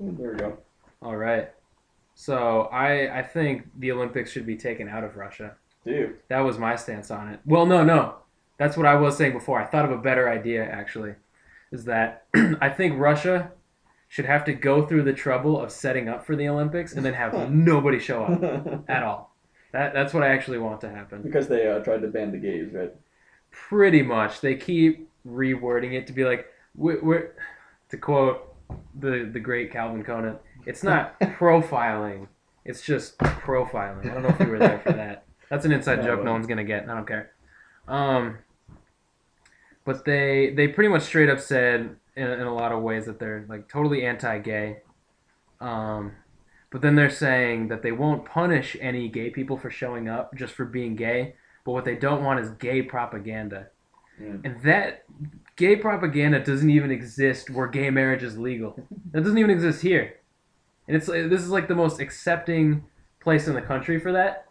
There we go. All right. So I think the Olympics should be taken out of Russia. Dude. That was my stance on it. Well, no. That's what I was saying before. I thought of a better idea actually. Is that I think Russia should have to go through the trouble of setting up for the Olympics and then have nobody show up at all. That's what I actually want to happen. Because they tried to ban the gays, right? Pretty much, they keep rewording it to be like we're to quote the great Calvin Conan. It's not profiling. It's just profiling. I don't know if you were there for that. That's an inside No, I joke no wasn't. one's gonna get. I don't care. Um, but they pretty much straight up said in a lot of ways that they're like totally anti-gay. Um, but then they're saying that they won't punish any gay people for showing up just for being gay. But what they don't want is gay propaganda. Yeah. And that gay propaganda doesn't even exist where gay marriage is legal. That doesn't even exist here. And this is like the most accepting place in the country for that.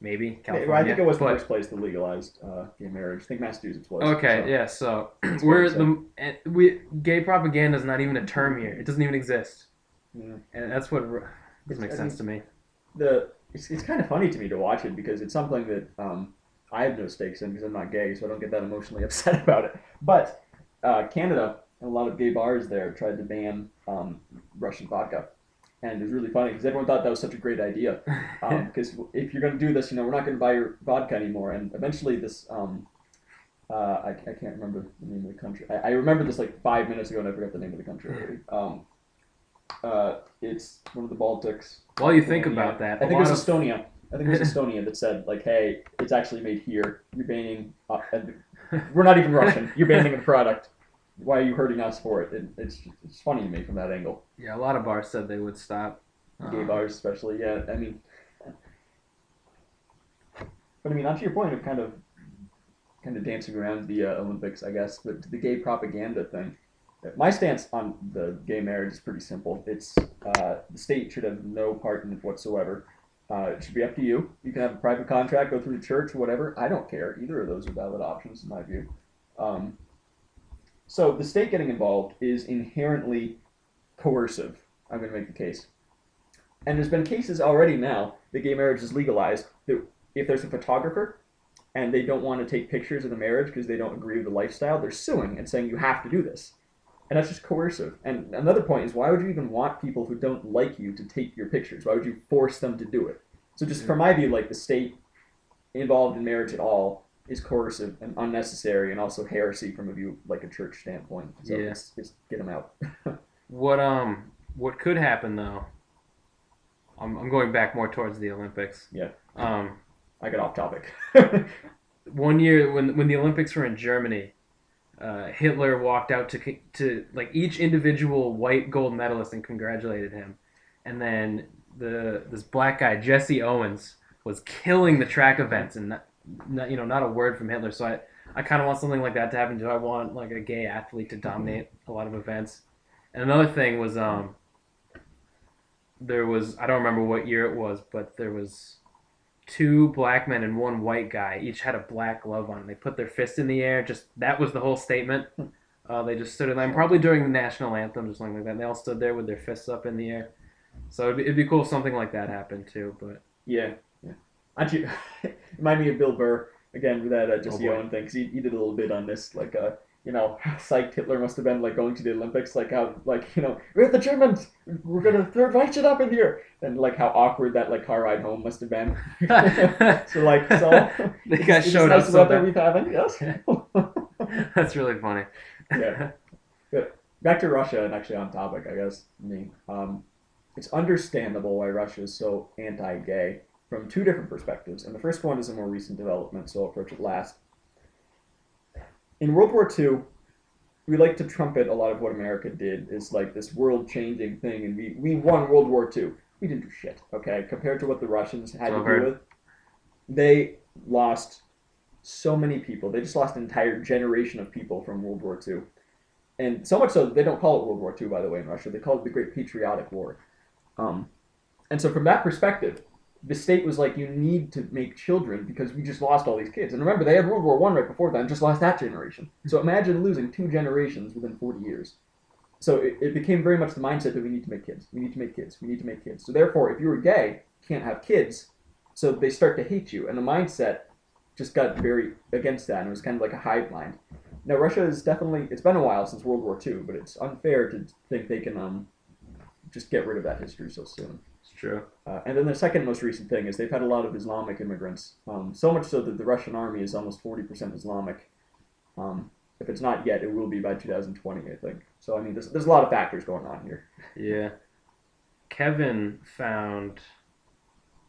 Maybe Well, I think California, it was the first but place that legalized gay marriage. I think Massachusetts was. okay, So yeah. So that's fair to we're say. we gay propaganda is not even a term here. It doesn't even exist, Yeah. and that's what doesn't make I sense mean, to me. it's kind of funny to me to watch it because it's something that I have no stakes in because I'm not gay, so I don't get that emotionally upset about it. But Canada and a lot of gay bars there tried to ban Russian vodka, and it was really funny because everyone thought that was such a great idea. Because if you're going to do this, we're not going to buy your vodka anymore. And eventually, this I can't remember the name of the country. I remember this like 5 minutes ago, and I forgot the name of the country already. It's one of the Baltics, While you think Lithuania. about that, I a think it lot was of Estonia. I think it was Estonia that said like, "Hey, it's actually made here. You're banning. We're not even Russian. You're banning the product. Why are you hurting us for it?" It's funny to me from that angle. yeah, a lot of bars said they would stop. Gay bars, especially. Yeah, I mean, but I mean, onto your point of kind of dancing around the Olympics, I guess, but the gay propaganda thing. My stance on the gay marriage is pretty simple. It's the state should have no part in it whatsoever. It should be up to you. You can have a private contract, go through the church, whatever. I don't care. Either of those are valid options in my view. Um, so the state getting involved is inherently coercive. I'm going to make the case. And there's been cases already now that gay marriage is legalized. That if there's a photographer and they don't want to take pictures of the marriage because they don't agree with the lifestyle, they're suing and saying you have to do this. And that's just coercive. And another point is, why would you even want people who don't like you to take your pictures? Why would you force them to do it? So just from my view, like the state involved in marriage at all is coercive and unnecessary, and also heresy from a view like a church standpoint. So Yeah. it's get them out. What could happen though? I'm going back more towards the Olympics. Yeah, Um, I got off topic. one year when the Olympics were in Germany, Hitler walked out to like each individual white gold medalist and congratulated him, and then this black guy Jesse Owens was killing the track events and not a word from Hitler. So I kind of want something like that to happen too. I want like a gay athlete to dominate a lot of events. And another thing was there was I don't remember what year it was, but there was two black men and one white guy. Each had a black glove on. They put their fist in the air. Just that was the whole statement. They just stood in line, probably during the national anthem, just something like that. And they all stood there with their fists up in the air. So it'd be cool if something like that happened too. But Yeah, yeah. Actually, remind me of Bill Burr again with that oh Jesse boy, Owen thing because he did a little bit on this, like how psyched Hitler must have been like going to the Olympics, like how like we're the Germans, we're gonna throw right shit up in here, and like how awkward that like car ride home must have been. So the it guy is showed up nice so weather bad. we've having, yes. That's really funny. Yeah. But back to Russia and actually on topic, I guess. I mean, it's understandable why Russia is so anti-gay from two different perspectives. And the first one is a more recent development, so I'll approach it last. In World War II, we like to trumpet a lot of what America did is like this world-changing thing, and we won World War II. We didn't do shit, okay? Compared to what the Russians had So to I've deal heard. with, they lost so many people. They just lost an entire generation of people from World War II. And so much so that they don't call it World War II, by the way, in Russia. They call it the Great Patriotic War. Um, and so from that perspective, the state was like, you need to make children because we just lost all these kids. And remember, they had World War I right before that and just lost that generation. So imagine losing two generations within 40 years. So it became very much the mindset that we need to make kids. We need to make kids. We need to make kids. So therefore, if you were gay, you can't have kids. So they start to hate you, and the mindset just got very against that, and it was kind of like a hive mind. Now Russia is definitely it's been a while since World War II, but it's unfair to think they can just get rid of that history so soon. It's true. And then the second most recent thing is they've had a lot of Islamic immigrants, so much so that the Russian army is almost 40% Islamic. If it's not yet, it will be by 2020, I think. So I mean, there's a lot of factors going on here. Yeah. Kevin found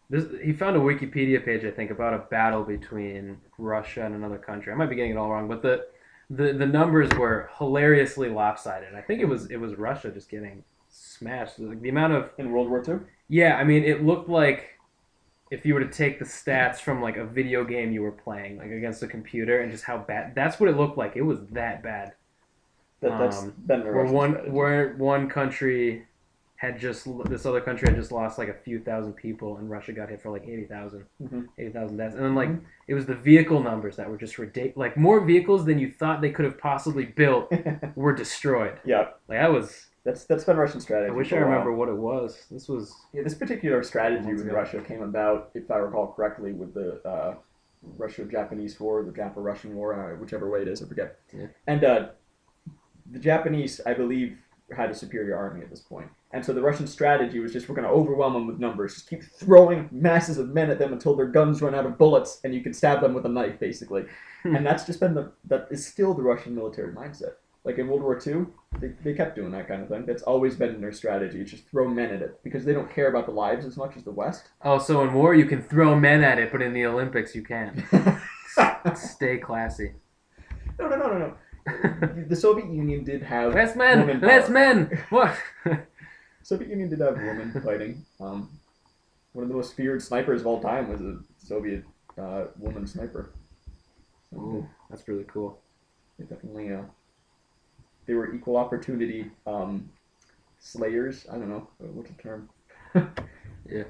this. He found a Wikipedia page, I think, about a battle between Russia and another country. I might be getting it all wrong, but the numbers were hilariously lopsided. I think it was Russia just getting smashed. Like the amount of In World War II? yeah, I mean, it looked like if you were to take the stats from like a video game you were playing, like against a computer, and just how bad. That's what it looked like. It was that bad. That's been the Where Russian one strategy. where one country had just this other country had just lost like a few thousand people, and Russia got hit for like 80,000, Mm-hmm. 80,000 deaths, and then like it was the vehicle numbers that were just ridiculous. Like more vehicles than you thought they could have possibly built were destroyed. Yeah, Like I was. that's been Russian strategy. I wish for I a while. remember what it was. This was. Yeah, this particular strategy Months with ago. Russia came about, if I recall correctly, with the Russo-Japanese War, the Jap-Russian War, whichever way it is, I forget. Yeah. And the Japanese, I believe, had a superior army at this point. And so the Russian strategy was just, we're going to overwhelm them with numbers. Just keep throwing masses of men at them until their guns run out of bullets and you can stab them with a knife, basically. And that's just been that is still the Russian military mindset. Like in World War II, they kept doing that kind of thing. That's always been their strategy. It's just throw men at it because they don't care about the lives as much as the West. Oh, so in war you can throw men at it, but in the Olympics you can't. Stay classy. No. The Soviet Union did have Less men! women Less power. men! What? Soviet Union did have women fighting. One of the most feared snipers of all time was a Soviet woman sniper. So Ooh, that's really cool. they definitely they were equal opportunity slayers. I don't know what's the term. Yeah.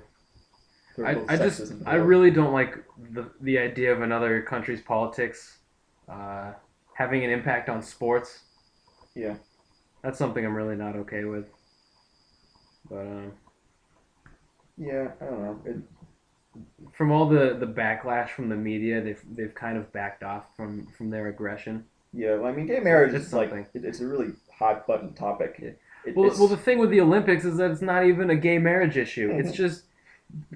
They're both I just sexism. I really don't like the idea of another country's politics having an impact on sports. Yeah. That's something I'm really not okay with. But Yeah, I don't know. from all the backlash from the media, they've kind of backed off from their aggression. Yeah, well, I mean, gay marriage It's is like something. it's a really hot button topic. Yeah. It, Well, the thing with the Olympics is that it's not even a gay marriage issue. It's just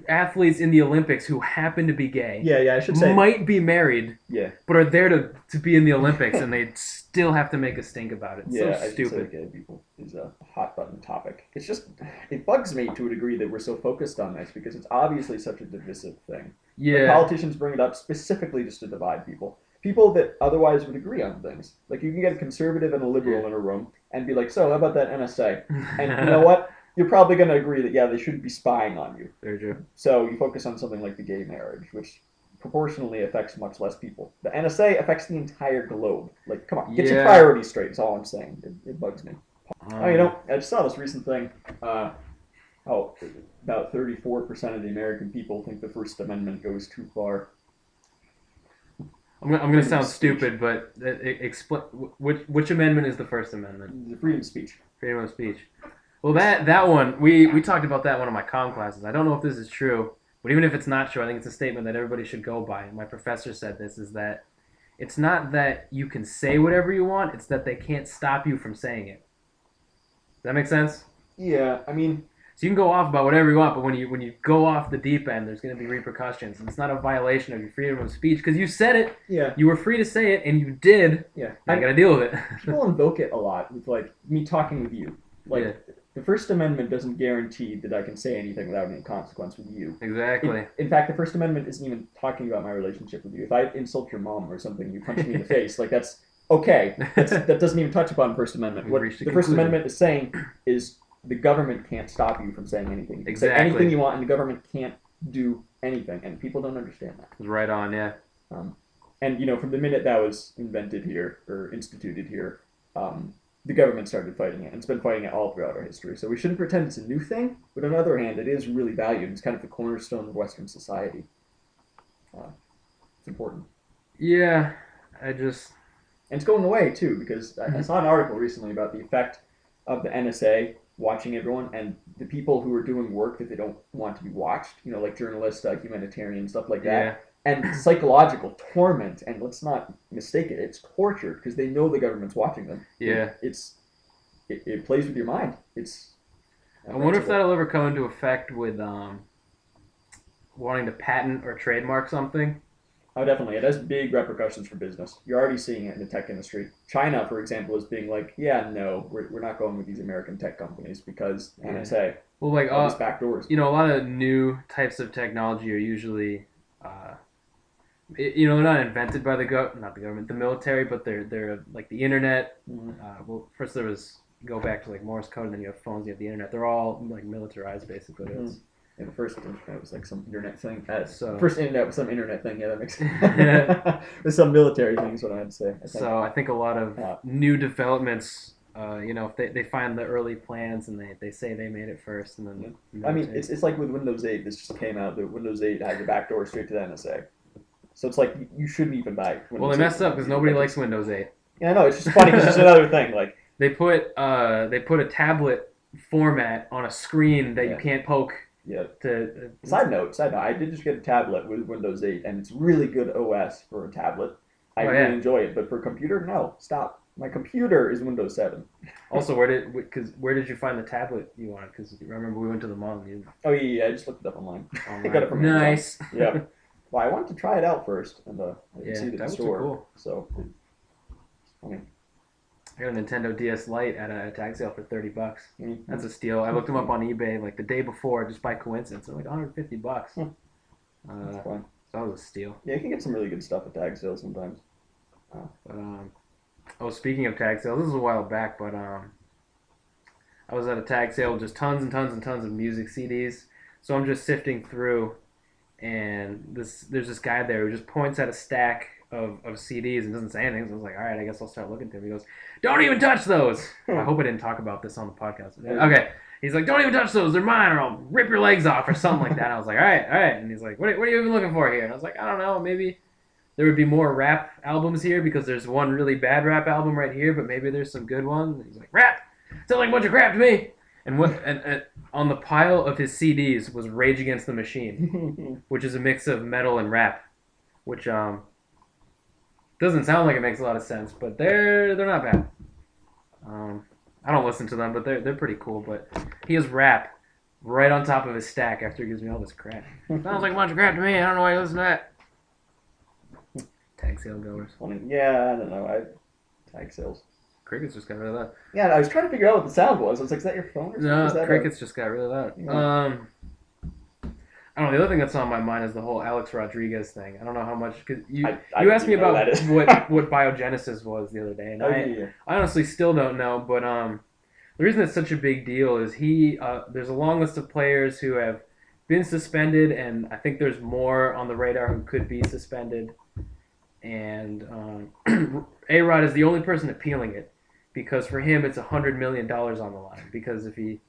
athletes in the Olympics who happen to be gay yeah, I should say might be married, yeah, but are there to be in the Olympics, and they still have to make a stink about it. It's yeah. so I should say stupid. gay people is a hot button topic. It's just it bugs me to a degree that we're so focused on this because it's obviously such a divisive thing. Like, Yeah, politicians bring it up specifically just to divide people. People that otherwise would agree on things. Like you can get a conservative and a liberal Yeah. in a room and be like, "So, how about that NSA?" And you know what? You're probably going to agree that yeah, they shouldn't be spying on you. Very true. So you focus on something like the gay marriage, which proportionally affects much less people. The NSA affects the entire globe. Like, come on, get your Yeah. priorities straight. Is all I'm saying. It bugs me. Oh, you Um, know, I just saw this recent thing. Oh, about 34% of the American people think the First Amendment goes too far. I'm gonna freedom sound of speech. stupid, but explain which amendment is the First Amendment? The freedom of speech. Freedom of speech. Well, that one we talked about that in one of my comm classes. I don't know if this is true, but even if it's not true, I think it's a statement that everybody should go by. My professor said this is that it's not that you can say whatever you want; it's that they can't stop you from saying it. Does that make sense? Yeah, I mean, So you can go off about whatever you want, but when you go off the deep end, there's going to be repercussions. And it's not a violation of your freedom of speech because you said it. yeah, You were free to say it, and you did. yeah. Now you got to deal with it. People invoke it a lot with like me talking with you. Like Yeah. the First Amendment doesn't guarantee that I can say anything without any consequence with you. Exactly. In fact, the First Amendment isn't even talking about my relationship with you. If I insult your mom or something, you punch me in the face, like that's okay. That doesn't even touch upon First Amendment. We've What reached a the First conclusion. Amendment is saying is the government can't stop you from saying anything. You can say Exactly. anything you want, and the government can't do anything, and people don't understand that. Right on, yeah. And you know, from the minute that was invented here or instituted here, the government started fighting it, and it's been fighting it all throughout our history. So we shouldn't pretend it's a new thing, but on the other hand, it is really valued. It's kind of the cornerstone of Western society. It's important, Yeah, I just and it's going away too because I saw an article recently about the effect of the NSA watching everyone, and the people who are doing work that they don't want to be watched, like journalists, humanitarian, stuff like Yeah. that, and psychological torment. And let's not mistake it, it's torture because they know the government's watching them. Yeah. It plays with your mind. I wonder if that'll ever come into effect with wanting to patent or trademark something. Oh, definitely. It has big repercussions for business. You're already seeing it in the tech industry. China, for example, is being like, yeah, no, we're not going with these American tech companies because NSA, Well, like all these back doors. a lot of new types of technology are usually, they're not invented by not the government, the military, but they're like the internet. Well, first there was go back to like Morse code, and then you have phones, you have the internet. They're all like militarized, basically. The first internet was like some internet thing. So first internet was some internet thing. Yeah, that makes sense. There's some military things. What I had to say. I think a lot of new developments. If they find the early plans and they say they made it first, and then I mean, it's like with Windows 8. This just came out. The Windows 8 has a backdoor straight to the NSA. So it's like you shouldn't even buy Windows Well, they messed up because nobody likes Windows 8. Yeah, I know. It's just funny because it's another thing. Like they put a tablet format on a screen that you can't poke. Yeah. Side note. I did just get a tablet with Windows 8, and it's really good OS for a tablet. I really enjoy it, but for a computer, no. Stop. My computer is Windows 7. Also, where did you find the tablet you wanted? Because remember we went to the mall. Oh yeah, I just looked it up online. I got it from nice. Yeah. Well, I wanted to try it out first, and I didn't see it in the store. Cool. So, funny. I got a Nintendo DS Lite at a tag sale for $30. Mm-hmm. That's a steal. I looked them up on eBay like the day before, just by coincidence. They're like $150. That's fun. So that was a steal. Yeah, you can get some really good stuff at tag sales sometimes. Speaking of tag sales, this was a while back, but I was at a tag sale with just tons and tons and tons of music CDs. So I'm just sifting through, and there's this guy there who just points at a stack of CDs and doesn't say anything. So I was like, all right, I guess I'll start looking through them. He goes, don't even touch those. I hope I didn't talk about this on the podcast. Okay. He's like, don't even touch those. They're mine, or I'll rip your legs off, or something like that. And I was like, all right. And he's like, what are you even looking for here? And I was like, I don't know. Maybe there would be more rap albums here because there's one really bad rap album right here, but maybe there's some good ones. And he's like, rap? Sounds like a bunch of crap to me. And on the pile of his CDs was Rage Against the Machine, which is a mix of metal and rap, which doesn't sound like it makes a lot of sense, but they're not bad. I don't listen to them, but they're pretty cool. But he has rap right on top of his stack after he gives me all this crap. Sounds like a bunch of crap to me. I don't know why you listen to that. Tag sale goers. Yeah, I don't know. Tag sales. Crickets just got rid of that. Yeah, I was trying to figure out what the sound was. I was like, is that your phone or something? No, Crickets just got rid of that. Yeah. I don't know. The other thing that's on my mind is the whole Alex Rodriguez thing. I don't know how much because you asked me about what biogenesis was the other day, and I honestly still don't know. But the reason it's such a big deal is there's a long list of players who have been suspended, and I think there's more on the radar who could be suspended. And A-Rod is the only person appealing it because for him it's $100 million on the line. Because if he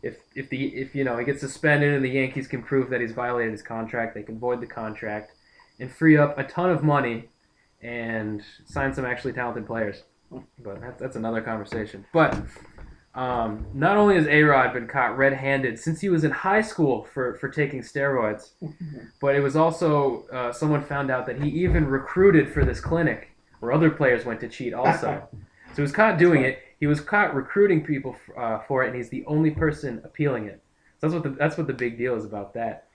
gets suspended and the Yankees can prove that he's violated his contract, they can void the contract and free up a ton of money and sign some actually talented players. But that's another conversation. But not only has A-Rod been caught red-handed since he was in high school for taking steroids, but it was also someone found out that he even recruited for this clinic where other players went to cheat also. So he was caught doing it. He was caught recruiting people for it, and he's the only person appealing it. So that's what the big deal is about that.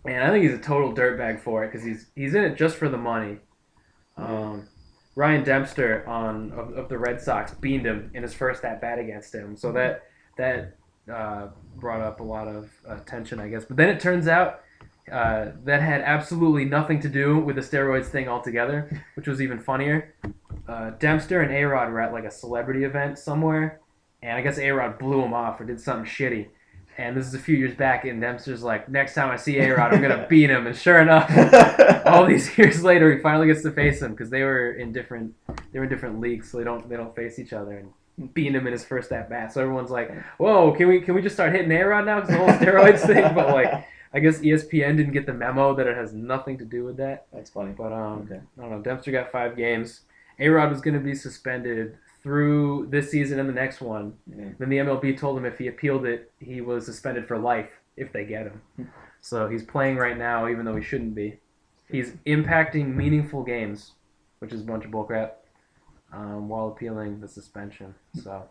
And I think he's a total dirtbag for it because he's in it just for the money. Ryan Dempster of the Red Sox beamed him in his first at bat against him, so that brought up a lot of attention, I guess. But then it turns out that had absolutely nothing to do with the steroids thing altogether, which was even funnier. Dempster and A-Rod were at like a celebrity event somewhere, and I guess A-Rod blew him off or did something shitty. And this is a few years back, and Dempster's like, next time I see A-Rod, I'm going to beat him. And sure enough, all these years later, he finally gets to face him because they were in different leagues, so they don't face each other. And beating him in his first at-bat. So everyone's like, whoa, can we just start hitting A-Rod now because the whole steroids thing? But like, I guess ESPN didn't get the memo that it has nothing to do with that. That's funny. But I don't know. Dempster got 5 games. A-Rod was going to be suspended through this season and the next one. Yeah. Then the MLB told him if he appealed it, he was suspended for life if they get him. So he's playing right now, even though he shouldn't be. He's impacting meaningful games, which is a bunch of bullcrap, while appealing the suspension. So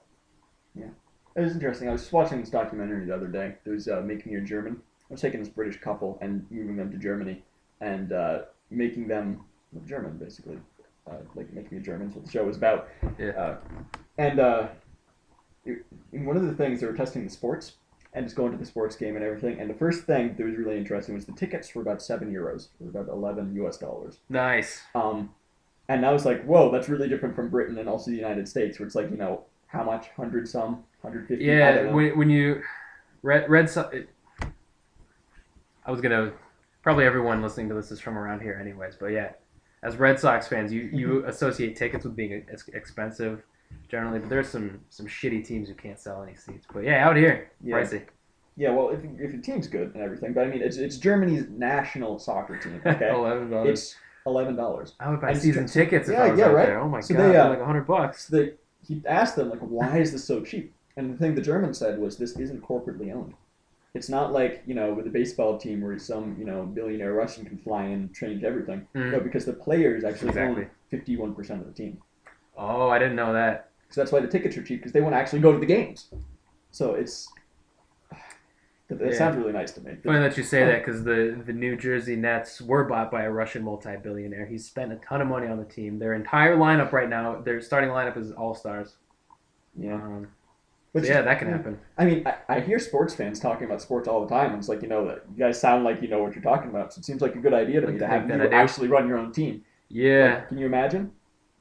Yeah. It was interesting. I was just watching this documentary the other day. It was Making You German. I was taking this British couple and moving them to Germany and making them German, basically. Like Making You German is what the show was about. yeah, And one of the things, they were testing the sports and just going to the sports game and everything. And the first thing that was really interesting was the tickets were about €7, or about 11 US dollars. nice. And I was like, whoa, that's really different from Britain and also the United States, where it's like, how much? 100 some? 150? I don't Yeah, know. when you Red Sox. I was gonna probably everyone listening to this is from around here, anyways. But yeah, as Red Sox fans, you associate tickets with being expensive generally, but there's some shitty teams who can't sell any seats. But yeah, out here, Yeah. pricey. Yeah, well, if your team's good and everything, but I mean, it's Germany's national soccer team, okay? $11. It's $11. I would buy And season tickets if yeah, I was yeah, out right. there. Oh my So god, they, they're like $100. So he asked them, like, why is this so cheap? And the thing the German said was, this isn't corporately owned. It's not like, with a baseball team where some, billionaire Russian can fly in and change everything. No, because the players actually own 51% of the team. Oh, I didn't know that. So that's why the tickets are cheap, because they want to actually go to the games. So that sounds really nice to me. Funny that you say that, because the New Jersey Nets were bought by a Russian multi-billionaire. He's spent a ton of money on the team. Their entire lineup right now, their starting lineup is all-stars. Yeah. So yeah, that can happen. I mean, I hear sports fans talking about sports all the time, and it's like, that you guys sound like you know what you're talking about. So it seems like a good idea to me to have you actually run your own team. Yeah. Like, can you imagine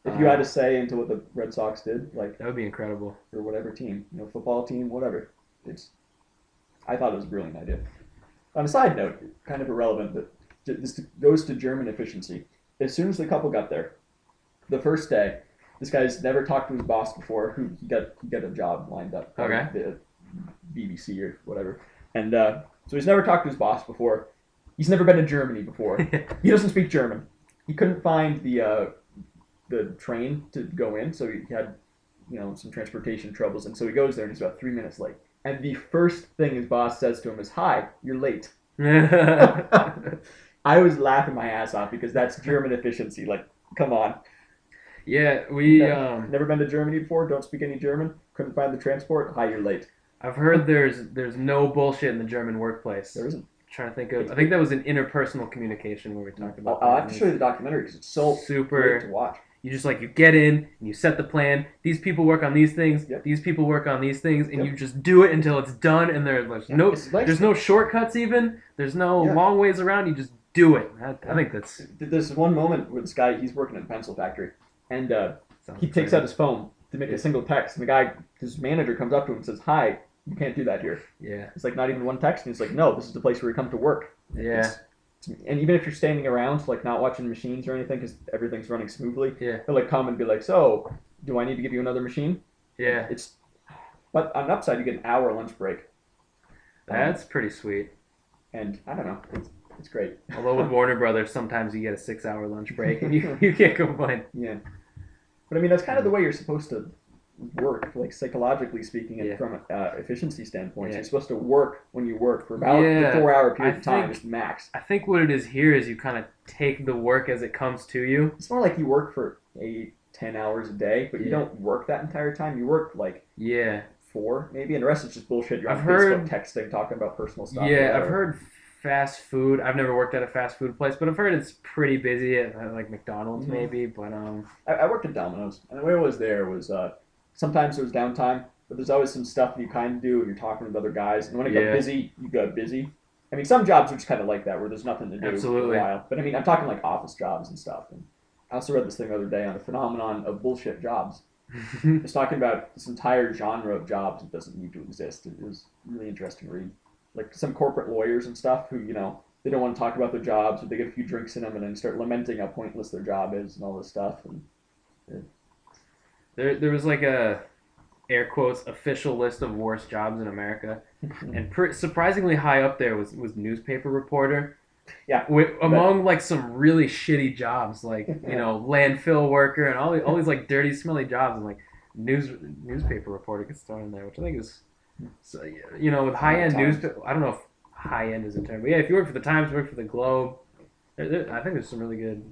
if you had to say into what the Red Sox did, like that would be incredible. Or whatever team, football team, whatever. I thought it was a brilliant idea. On a side note, kind of irrelevant, but this goes to German efficiency. As soon as the couple got there, the first day, this guy's never talked to his boss before. Who he got a job lined up. Okay. The BBC or whatever, and so he's never talked to his boss before. He's never been to Germany before. He doesn't speak German. He couldn't find the train to go in, so he had some transportation troubles, and so he goes there and he's about 3 minutes late. And the first thing his boss says to him is, "Hi, you're late." I was laughing my ass off because that's German efficiency. Like, come on. Yeah, we never been to Germany before. Don't speak any German. Couldn't find the transport. Hi, you're late. I've heard there's no bullshit in the German workworkplace. There isn't. Trying to think of. I think that was an interpersonal communication where we talked about. I'll have to show you the documentary because it's so great to watch. You just you get in and you set the plan. These people work on these things. Yep. These people work on these things, and you just do it until it's done. And there's no shortcuts even. There's no long ways around. You just do it. I think that's. There's one moment where this guy, he's working at a pencil factory, and he takes out his phone to make a single text, and the guy, his manager, comes up to him and says, "Hi, you can't do that here." Yeah. It's like not even one text, and he's like, "No, this is the place where you come to work." Yeah. And even if you're standing around, like not watching machines or anything, because everything's running smoothly, yeah, they'll come and be like, "So, do I need to give you another machine?" Yeah. But on the upside, you get an hour lunch break. That's pretty sweet. And I don't know, it's great. Although with Warner Brothers, sometimes you get a 6-hour lunch break, and you can't complain. Yeah. But I mean, that's kind of the way you're supposed to work, like psychologically speaking, and from an efficiency standpoint. Yeah. You're supposed to work when you work for about the 4-hour period of time is max. I think what it is here is you kind of take the work as it comes to you. It's more like you work for 8-10 hours a day, but you don't work that entire time. You work 4 maybe, and the rest is just bullshit. You're on Facebook texting, talking about personal stuff. Yeah, I've heard fast food. I've never worked at a fast food place, but I've heard it's pretty busy at McDonald's maybe. But I worked at Domino's, and the way I was there was sometimes there was downtime, but there's always some stuff you kind of do, and you're talking with other guys. And when it got busy, you got busy. I mean, some jobs are just kind of like that, where there's nothing to do for a while. But I mean, I'm talking like office jobs and stuff. And I also read this thing the other day on the phenomenon of bullshit jobs. It's talking about this entire genre of jobs that doesn't need to exist. It was really interesting to read. Like some corporate lawyers and stuff who, they don't want to talk about their jobs, or they get a few drinks in them and then start lamenting how pointless their job is and all this stuff. And There was a air quotes official list of worst jobs in America, and surprisingly high up there was newspaper reporter. Yeah, among some really shitty jobs, landfill worker and all these dirty, smelly jobs. And newspaper reporter gets thrown in there, which I think is, so, with New high York end Times. newspaper. I don't know if high end is a term, but yeah, if you work for the Times, you work for the Globe. I think there's some really good,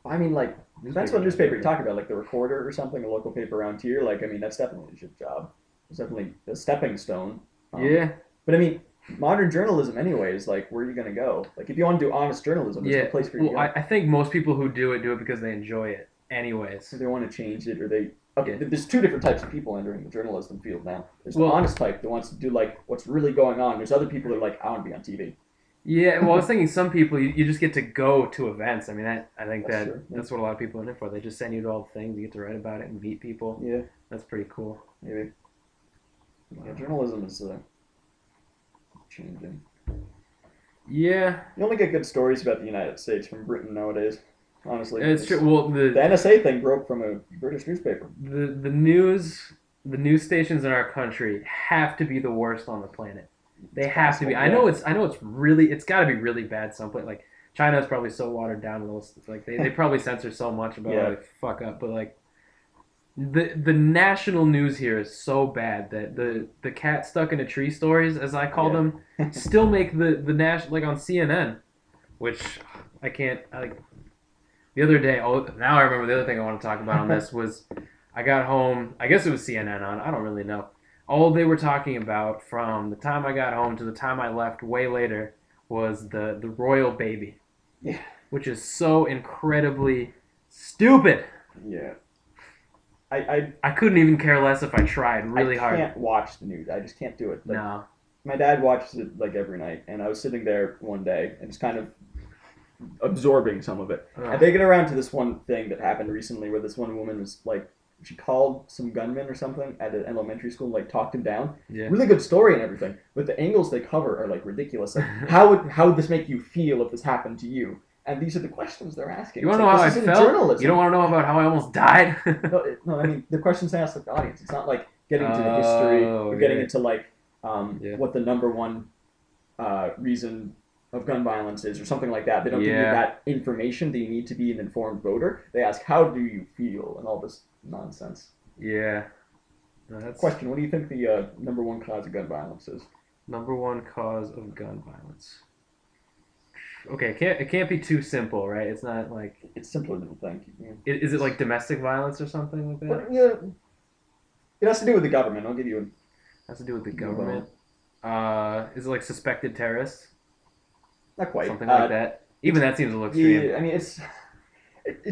I mean, like, depends newspaper what jobs newspaper out you're there. talking about, like the Recorder or something, a local paper around here. Like, I mean, that's definitely a shit job. It's definitely a stepping stone. Um, Yeah, but I mean, modern journalism, anyways, like, where are you gonna go? Like, if you want to do honest journalism, there's no yeah. place for you to Well, go. I think most people who do it because they enjoy it, anyways. If they want to change it, or they okay, Yeah. there's two different types of people entering the journalism field now. There's the Well, honest type that wants to do like what's really going on. There's other people that are like, I want to be on TV. yeah. Well, I was thinking some people you just get to go to events. I mean, I think That's true. Yeah. that's what a lot of people are in it for. They just send you to all the things. You get to write about it and meet people. Yeah, That's pretty cool. maybe. Yeah, journalism is changing. Yeah, You only get good stories about the United States from Britain nowadays. Honestly, it's true. Well, the NSA thing broke from a British newspaper. the news stations in our country have to be the worst on the planet. They It's have to be. possible. Yeah. I know it's got to be really bad someplace. Like China's probably so watered down. Like they probably censor so much about Yeah. like fuck up. But like the national news here is so bad that the cat stuck in a tree stories, as I call them, Yeah. still make the national, like on CNN, which I can't. The other day, now I remember the other thing I want to talk about on this was I got home. I guess it was CNN on. I don't really know. All they were talking about from the time I got home to the time I left, way later, was the royal baby, Yeah. which is so incredibly stupid. Yeah. I couldn't even care less if I tried really I hard. can't watch the news. I just can't do it. Like, No. my dad watches it like every night, and I was sitting there one day and just kind of absorbing some of it. And they get around to this one thing that happened recently where this one woman was like, she called some gunman or something at an elementary school and like talked him down. Yeah. Really good story and everything, but the angles they cover are like ridiculous. Like, how would this make you feel if this happened to you? And these are the questions they're asking. You want It's to know like, how I this isn't felt? journalism. You don't want to know about how I almost died? No, I mean the questions asked like the audience. It's not like getting into the history or getting into like Yeah. what the number one reason of gun violence is or something like that. They don't give you Yeah. that information that you need to be an informed voter. They ask, how do you feel, and all this nonsense. Yeah. No, that's Question, what do you think the number one cause of gun violence is? number one cause of gun violence. Okay, it can't be too simple, right? It's not like It's simpler than you think. Yeah. is it like domestic violence or something like that? But, yeah, it has to do with the government. I'll give you Has to do with the No government. Is it like suspected terrorists? not quite. Something like that. Even that seems a little extreme. Yeah, I mean, it's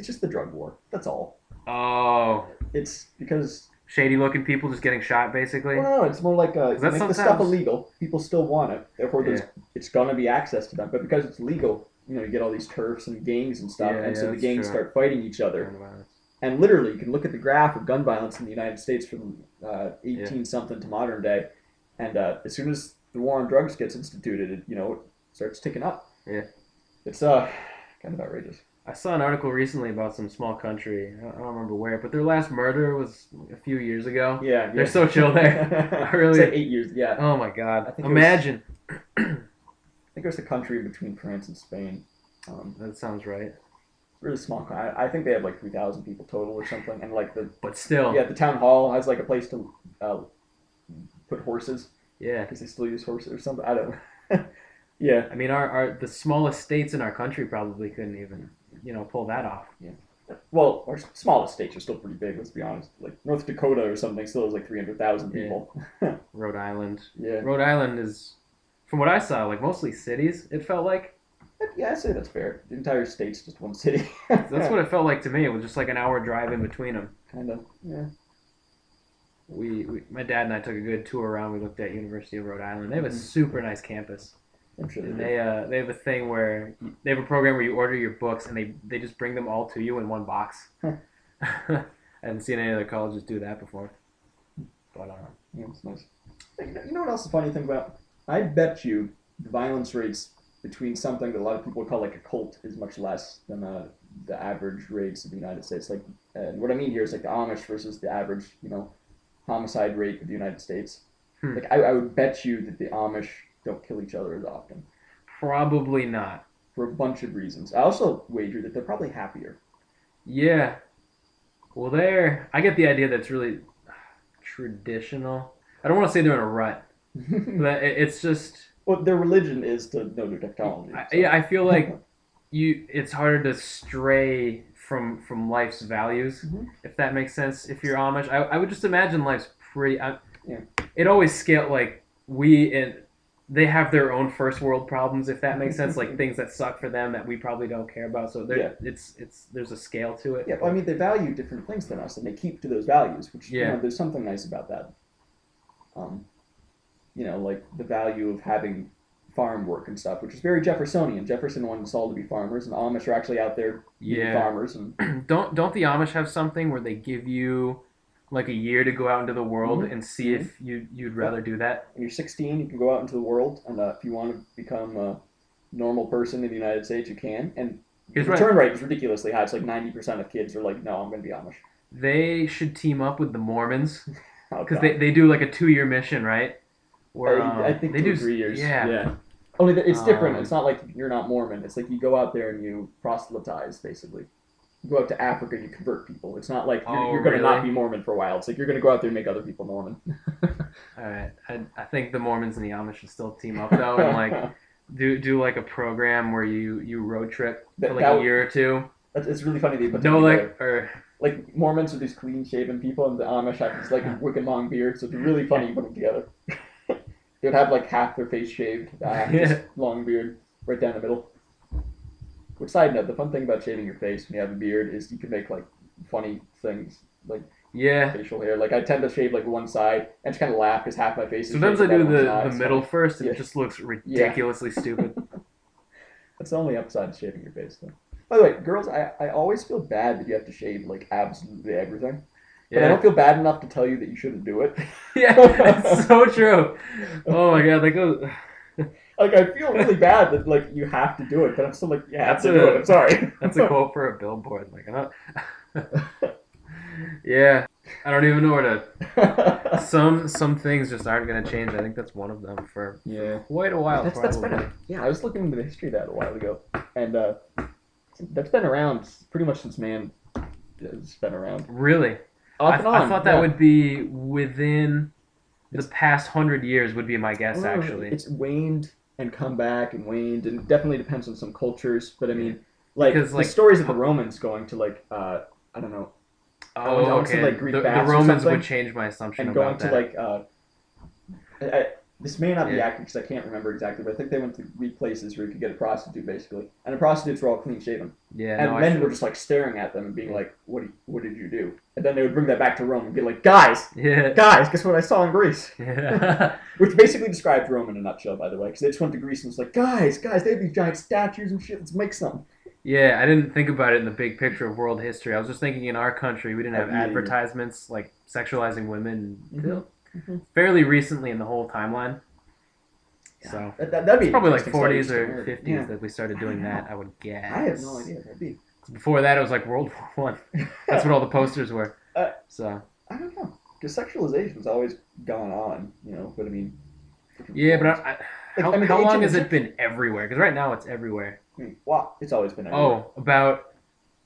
just the drug war. That's all. Oh, It's because shady looking people just getting shot, basically. well, no, it's more like you that make the stuff sometimes- illegal. People still want it. Therefore, Yeah. it's gonna be access to them. But because it's legal, you get all these turfs and gangs and stuff, Yeah, and so the that's gangs true. start fighting each other. Gun violence. And literally, you can look at the graph of gun violence in the United States from 18 something to modern day, and as soon as the war on drugs gets instituted, it starts ticking up. Yeah. It's kind of outrageous. I saw an article recently about some small country. I don't remember where, but their last murder was a few years ago. Yeah, They're so chill there. I really. It's like 8 years. Yeah, Oh my god! I think it Imagine. I think there's a country between France and Spain. That sounds right. Really small. I think they have like 3,000 people total or something, and like But still. the town hall has like a place to put horses Yeah. because they still use horses or something. I don't know. Yeah. I mean, our the smallest states in our country probably couldn't even pull that off. Well, our smallest states are still pretty big. Let's be honest. Like North Dakota or something still has like 300,000 people. Rhode Island. Yeah. Rhode Island is, from what I saw, like mostly cities. It felt like Yeah, I say that's fair. The entire state's just one city. that's what it felt like to me. It was just like an hour drive in between them. Kind of. Yeah. My dad and I took a good tour around. We looked at University of Rhode Island. They have a super nice campus. I'm sure And they they have a thing where they have a program where you order your books and they just bring them all to you in one box. Huh. I hadn't seen any other colleges do that before. But Yeah, it's nice. You know what else is the funny thing about? I bet you the violence rates between something that a lot of people call like a cult is much less than the average rates of the United States. Like, what I mean here is like the Amish versus the average, homicide rate of the United States. Hmm. Like, I would bet you that the Amish don't kill each other as often probably not. for a bunch of reasons. I also wager that they're probably happier. Yeah. Well, I get the idea that it's really traditional. I don't want to say they're in a rut, but it's just Well, their religion is to know new technology. So. yeah. I feel like it's harder to stray from life's values, if that makes sense. If you're Amish, I would just imagine life's pretty. Yeah. It always scale like we and they have their own first world problems, if that makes sense. Like things that suck for them that we probably don't care about. So it's there's a scale to it. Yeah, well, I mean, they value different things than us, and they keep to those values, which there's something nice about that. Like the value of having farm work and stuff, which is very Jeffersonian. Jefferson wanted us all to be farmers, and the Amish are actually out there being farmers. And don't the Amish have something where they give you like a year to go out into the world and see if you'd rather do that? When you're 16, you can go out into the world, and if you want to become a normal person in the United States, you can. And the return rate is ridiculously high. It's like 90% of kids are like, no, I'm going to be Amish. They should team up with the Mormons because Okay. they do like a 2-year mission, right? Where, I think they do 3 years. Yeah. Only it's different. It's not like you're not Mormon. It's like you go out there and you proselytize, basically. You go out to Africa and you convert people. It's not like you're going to not be Mormon for a while. It's like you're going to go out there and make other people Mormon. All right. I think the Mormons and the Amish should still team up, though, and like do like a program where you road trip for like a year or two. It's really funny. Like Mormons are these clean-shaven people, and the Amish have this like wicked long beard. So it's really funny you put them together. They would have like half their face shaved, just long beard right down the middle. Which, side note, the fun thing about shaving your face when you have a beard is you can make like funny things like facial hair. Like I tend to shave like one side and just kind of laugh because half my face is sometimes I do the middle funny. first and it just looks ridiculously stupid. That's the only upside to shaving your face, though. By the way, girls, I always feel bad that you have to shave like absolutely everything. But I don't feel bad enough to tell you that you shouldn't do it. Yeah, that's so true. Oh my god, like I feel really bad that like you have to do it, but I'm still like, yeah, I have to do it. I'm sorry. That's a quote for a billboard. Like, yeah, I don't even know where to. Some things just aren't going to change. I think that's one of them for quite a while. That's been I was looking into the history of that a while ago, and that's been around pretty much since man has been around. Really? I thought that would be within the past 100 years would be my guess, actually. It's waned and come back and waned, and it definitely depends on some cultures. But I mean, the stories of the Romans going to like, I don't know. Oh, okay. Like Greek the Romans would change my assumption and about that. And going to like, this may not be accurate because I can't remember exactly, but I think they went to Greek places where you could get a prostitute, basically. And the prostitutes were all clean shaven. Yeah, and men were just like staring at them and being like, what did you do? And then they would bring that back to Rome and be like, guys, guess what I saw in Greece? Yeah. Which basically describes Rome in a nutshell, by the way, because they just went to Greece and was like, guys, they have these giant statues and shit, let's make some. Yeah, I didn't think about it in the big picture of world history. I was just thinking in our country, we didn't have advertisements like sexualizing women fairly recently in the whole timeline. Yeah. So that'd be probably like 40s or 50s that we started doing that, I would guess. I have no idea what that'd be. Before that, it was like World War I. That's what all the posters were. So I don't know, because sexualization's always gone on, but I mean. Yeah, but how long has it been everywhere? Because right now it's everywhere. Well, it's always been everywhere. Oh, about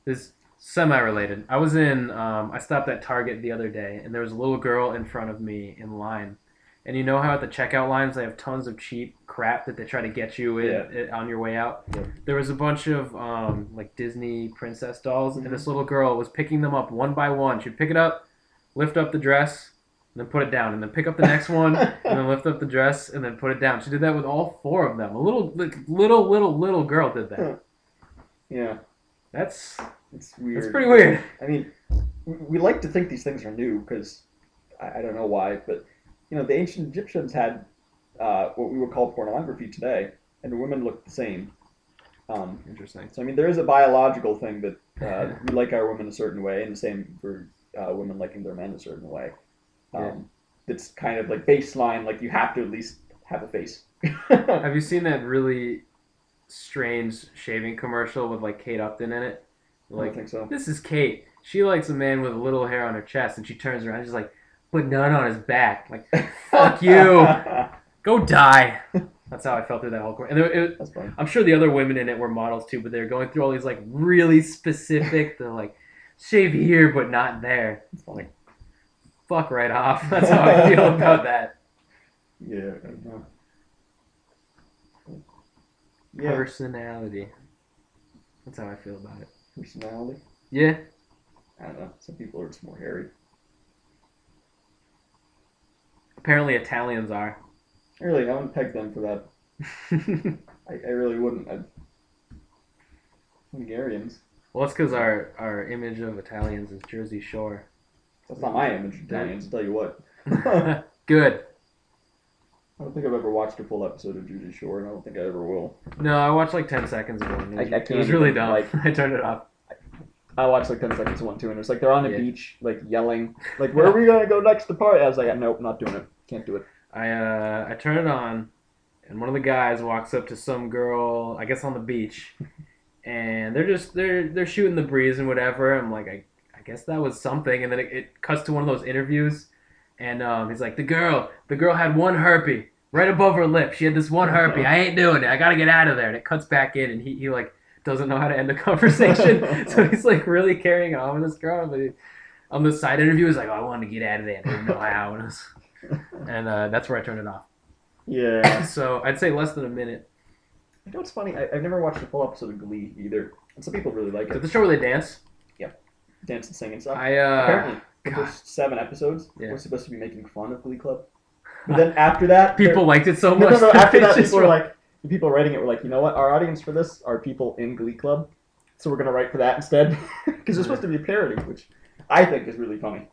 this semi-related. I was I stopped at Target the other day, and there was a little girl in front of me in line. And you know how at the checkout lines they have tons of cheap crap that they try to get you on your way out? Yeah. There was a bunch of like Disney princess dolls, and this little girl was picking them up one by one. She'd pick it up, lift up the dress, and then put it down, and then pick up the next one, and then lift up the dress, and then put it down. She did that with all 4 of them. A little girl did that. Yeah. It's weird. That's pretty weird. I mean, we like to think these things are new because I don't know why, but the ancient Egyptians had what we would call pornography today, and the women looked the same. Interesting. So I mean, there is a biological thing that we like our women a certain way, and the same for women liking their men a certain way. It's kind of like baseline, like you have to at least have a face. Have you seen that really strange shaving commercial with like Kate Upton in it? Like, I think so. This is Kate. She likes a man with a little hair on her chest, and she turns around and she's like, but none on his back. Like, fuck you. Go die. That's how I felt through that whole course. And that's funny. I'm sure the other women in it were models too, but they're going through all these like really specific, they're like, shave here but not there. It's funny. fuck right off. That's how I feel about that. Yeah. I don't know. Yeah. Personality. That's how I feel about it. Personality. Yeah. I don't know. Some people are just more hairy. Apparently Italians are. Really, I wouldn't peg them for that. I really wouldn't. Hungarians. Well, that's because our image of Italians is Jersey Shore. That's not my image of Italians, I'll tell you what. I Good. don't think I've ever watched a full episode of Jersey Shore, and I don't think I ever will. No, I watched like 10 seconds of one. I It can't was really even, dumb. like- I turned it off. I watched like 10 seconds of one too, and it's like they're on a Yeah. beach, like yelling, like, where are we gonna go next to party? I was like, nope, not doing it. Can't do it. I turn it on, and one of the guys walks up to some girl, I guess on the beach, and they're shooting the breeze and whatever. I'm like, I guess that was something, and then it cuts to one of those interviews, and he's like, the girl had one herpy right above her lip. She had this one herpy. I ain't doing it. I gotta get out of there. And it cuts back in, and he like doesn't know how to end a conversation, so he's like really carrying on with this girl, but on the side interview, he's like, oh, I wanted to get out of there. I didn't know how, and that's where I turned it off. Yeah. So I'd say less than a minute. You know what's funny? I've never watched a full episode of Glee either, and some people really like Is it it. the show where they dance? Dance and sing and stuff. I Apparently, the God. first 7 episodes Yeah. were supposed to be making fun of Glee Club, but then after that, people liked it so no, much. no, no. After that, they just people were were- like, the people writing it were like, you know what? Our audience for this are people in Glee Club, so we're gonna write for that instead, because it's supposed to be a parody, which I think is really funny.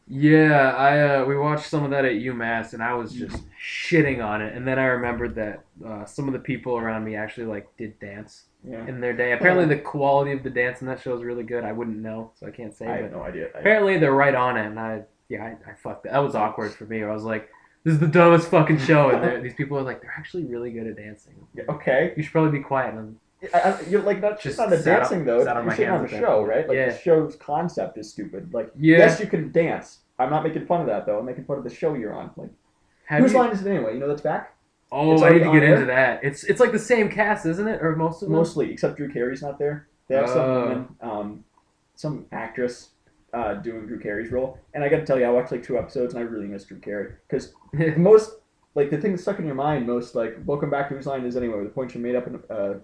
Yeah, we watched some of that at UMass, and I was just shitting on it. And then I remembered that some of the people around me actually like did dance Yeah. in their day. Apparently, the quality of the dance in that show is really good. I wouldn't know, so I can't say. I But have no idea. apparently, they're right on it, and I fucked that. That was awkward for me. I was like, this is the dumbest fucking show, and these people are like, they're actually really good at dancing. Yeah, okay. You should probably be quiet. And You're like not just Just on the sat dancing on- though. sat on You're my shitting on hands the at that show, point. right? Like Yeah. the show's concept is stupid. Like Yeah. yes, you can dance. I'm not making fun of that though. I'm making fun of the show you're on. Like have whose you- line is it anyway? You know that's back. Oh, It's I need to already get on into air? that. It's like the same cast, isn't it? Or most of them? Mostly, except Drew Carey's not there. They have some Oh. woman, some actress doing Drew Carey's role. And I got to tell you, I watched like 2 episodes and I really miss Drew Carey because most like the thing that's stuck in your mind most like welcome back to whose line is anyway. The points are made up in the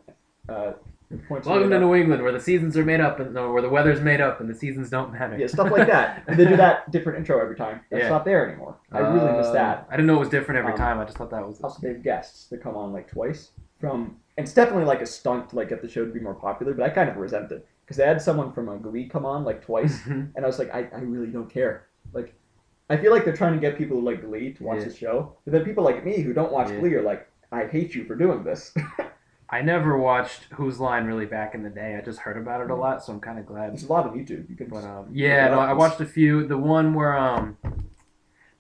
points are Welcome made to up. New England, where the seasons are made up, and where the weather's made up, and the seasons don't matter. Yeah, stuff like that. And they do that different intro every time. That's Yeah. not there anymore. I really miss that. I didn't know it was different every Um, time. I just thought that was. Also, they have guests that come on like twice from. And it's definitely like a stunt to like get the show to be more popular. But I kind of resent it because they had someone from a Glee come on like twice, Mhm. and I was like, I really don't care. Like, I feel like they're trying to get people who like Glee to watch Yeah. the show, but then people like me who don't watch Yeah. Glee are like, I hate you for doing this. I never watched Whose Line really back in the day. I just heard about it a lot, so I'm kind of glad. There's a lot on YouTube. You can. But just yeah, look it no, up. I watched a few. The one where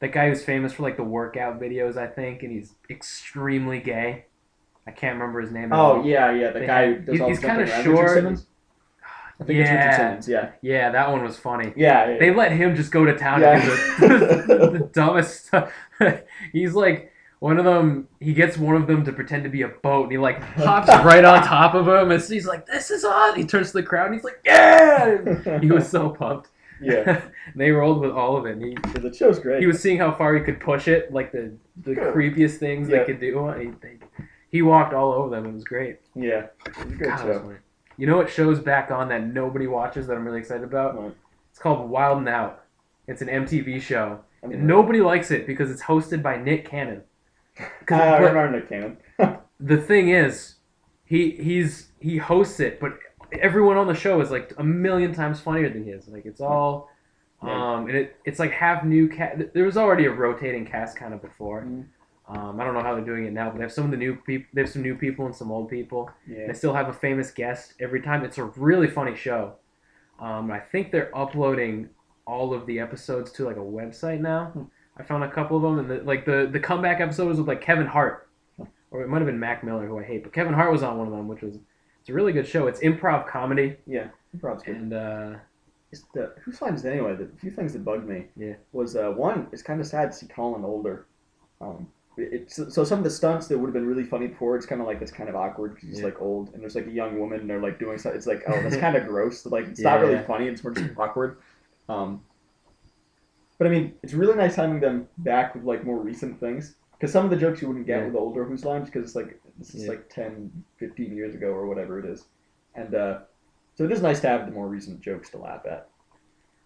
that guy who's famous for like the workout videos, I think, and he's extremely gay. I can't remember his name. At Oh all. yeah, the They guy who had- does all he's the kinda jumping around. Richard short. Simmons? I think it's Richard Yeah. Simmons. Yeah. Yeah, that one was funny. Yeah. They let him just go to town Yeah. and do the dumbest stuff. He's like one of them. He gets one of them to pretend to be a boat, and he like hops right on top of him, and he's like, "This is on." He turns to the crowd, and he's like, "Yeah!" He was so pumped. Yeah. They rolled with all of it. And The show's great. he was seeing how far he could push it, like the Good. creepiest things Yeah. they could do. He walked all over them. It was great. Yeah. It's a great God, it was show. funny. You know what show's back on that nobody watches that I'm really excited about? What? It's called Wild 'N Out. It's an MTV show. I mean, And nobody likes it because it's hosted by Nick Cannon. I But remember Nick Cannon. the thing is, he hosts it, but everyone on the show is like a million times funnier than he is. Like it's all, Yeah. and it's like half new cast. There was already a rotating cast kind of before. Mhm. I don't know how they're doing it now, but they have some of the new people. They have some new people and some old people. Yeah. They still have a famous guest every time. It's a really funny show. I think they're uploading all of the episodes to like a website now. I found a couple of them, and the comeback episode was with like Kevin Hart, or it might have been Mac Miller, who I hate, but Kevin Hart was on one of them, it's a really good show. It's improv comedy, Yeah. Improv's good. and Whose line is it anyway? The few things that bugged me Yeah. was one. It's kind of sad to see Colin older. So some of the stunts that would have been really funny before, it's kind of like it's kind of awkward because he's Yeah. like old, and there's like a young woman, and they're like doing something. It's like, oh, that's kind of gross. Like it's not really Yeah. funny. It's more just awkward. Um, but I mean, it's really nice having them back with like more recent things. Because some of the jokes you wouldn't get Yeah. with the older Who's Lines, because it's like this is Yeah. like 10, 15 years ago or whatever it is, and so it is nice to have the more recent jokes to laugh at.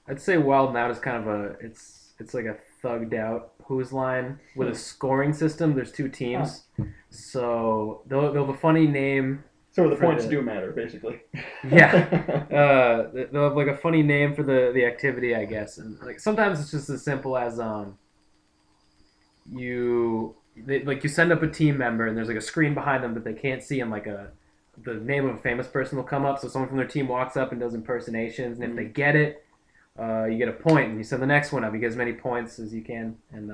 I'd say Wild 'N Out is kind of it's like a thugged out Who's Line with a scoring system. There's two Huh. teams, so they'll have a funny name So the for points the do matter, basically. yeah. They'll have like a funny name for the activity, I guess, and like sometimes it's just as simple as like you send up a team member and there's like a screen behind them that they can't see, and like the name of a famous person will come up. So someone from their team walks up and does impersonations, and if they get it, you get a point, and you send the next one up. You get as many points as you can, and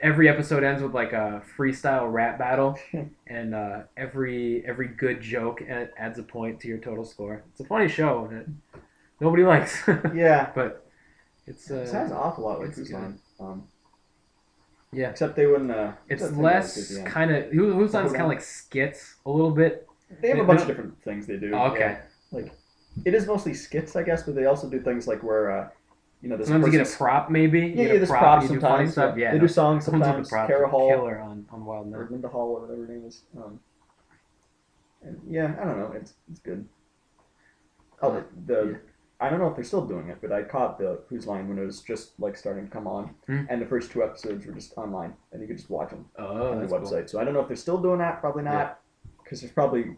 every episode ends with like a freestyle rap battle, and every good joke adds a point to your total score. It's a funny show that nobody likes, Yeah, but it's it sounds an awful lot like it's Who's good. Line. Yeah, Except they wouldn't. it's That thing that was good at less the end. kind of Who's Line's kind of Hoedown. like skits a little bit. They have a They bunch of don't- different things they do. Oh, okay. Yeah. Like it is mostly skits, I guess, but they also do things like where this Sometimes you get a person's prop, maybe. You yeah, get yeah, a there's prop props and you do funny sometimes. stuff. Yeah, They no, do songs the ones with the sometimes. props Kara are Hall killer on Wild 'N or Out. Linda Hall, or whatever her name is. And yeah, I don't know. It's good. Oh, Yeah. I don't know if they're still doing it, but I caught the Who's Line when it was just like starting to come on, and the first two episodes were just online, and you could just watch them Oh, on the that's website. cool. So I don't know if they're still doing that. Probably not, because there's probably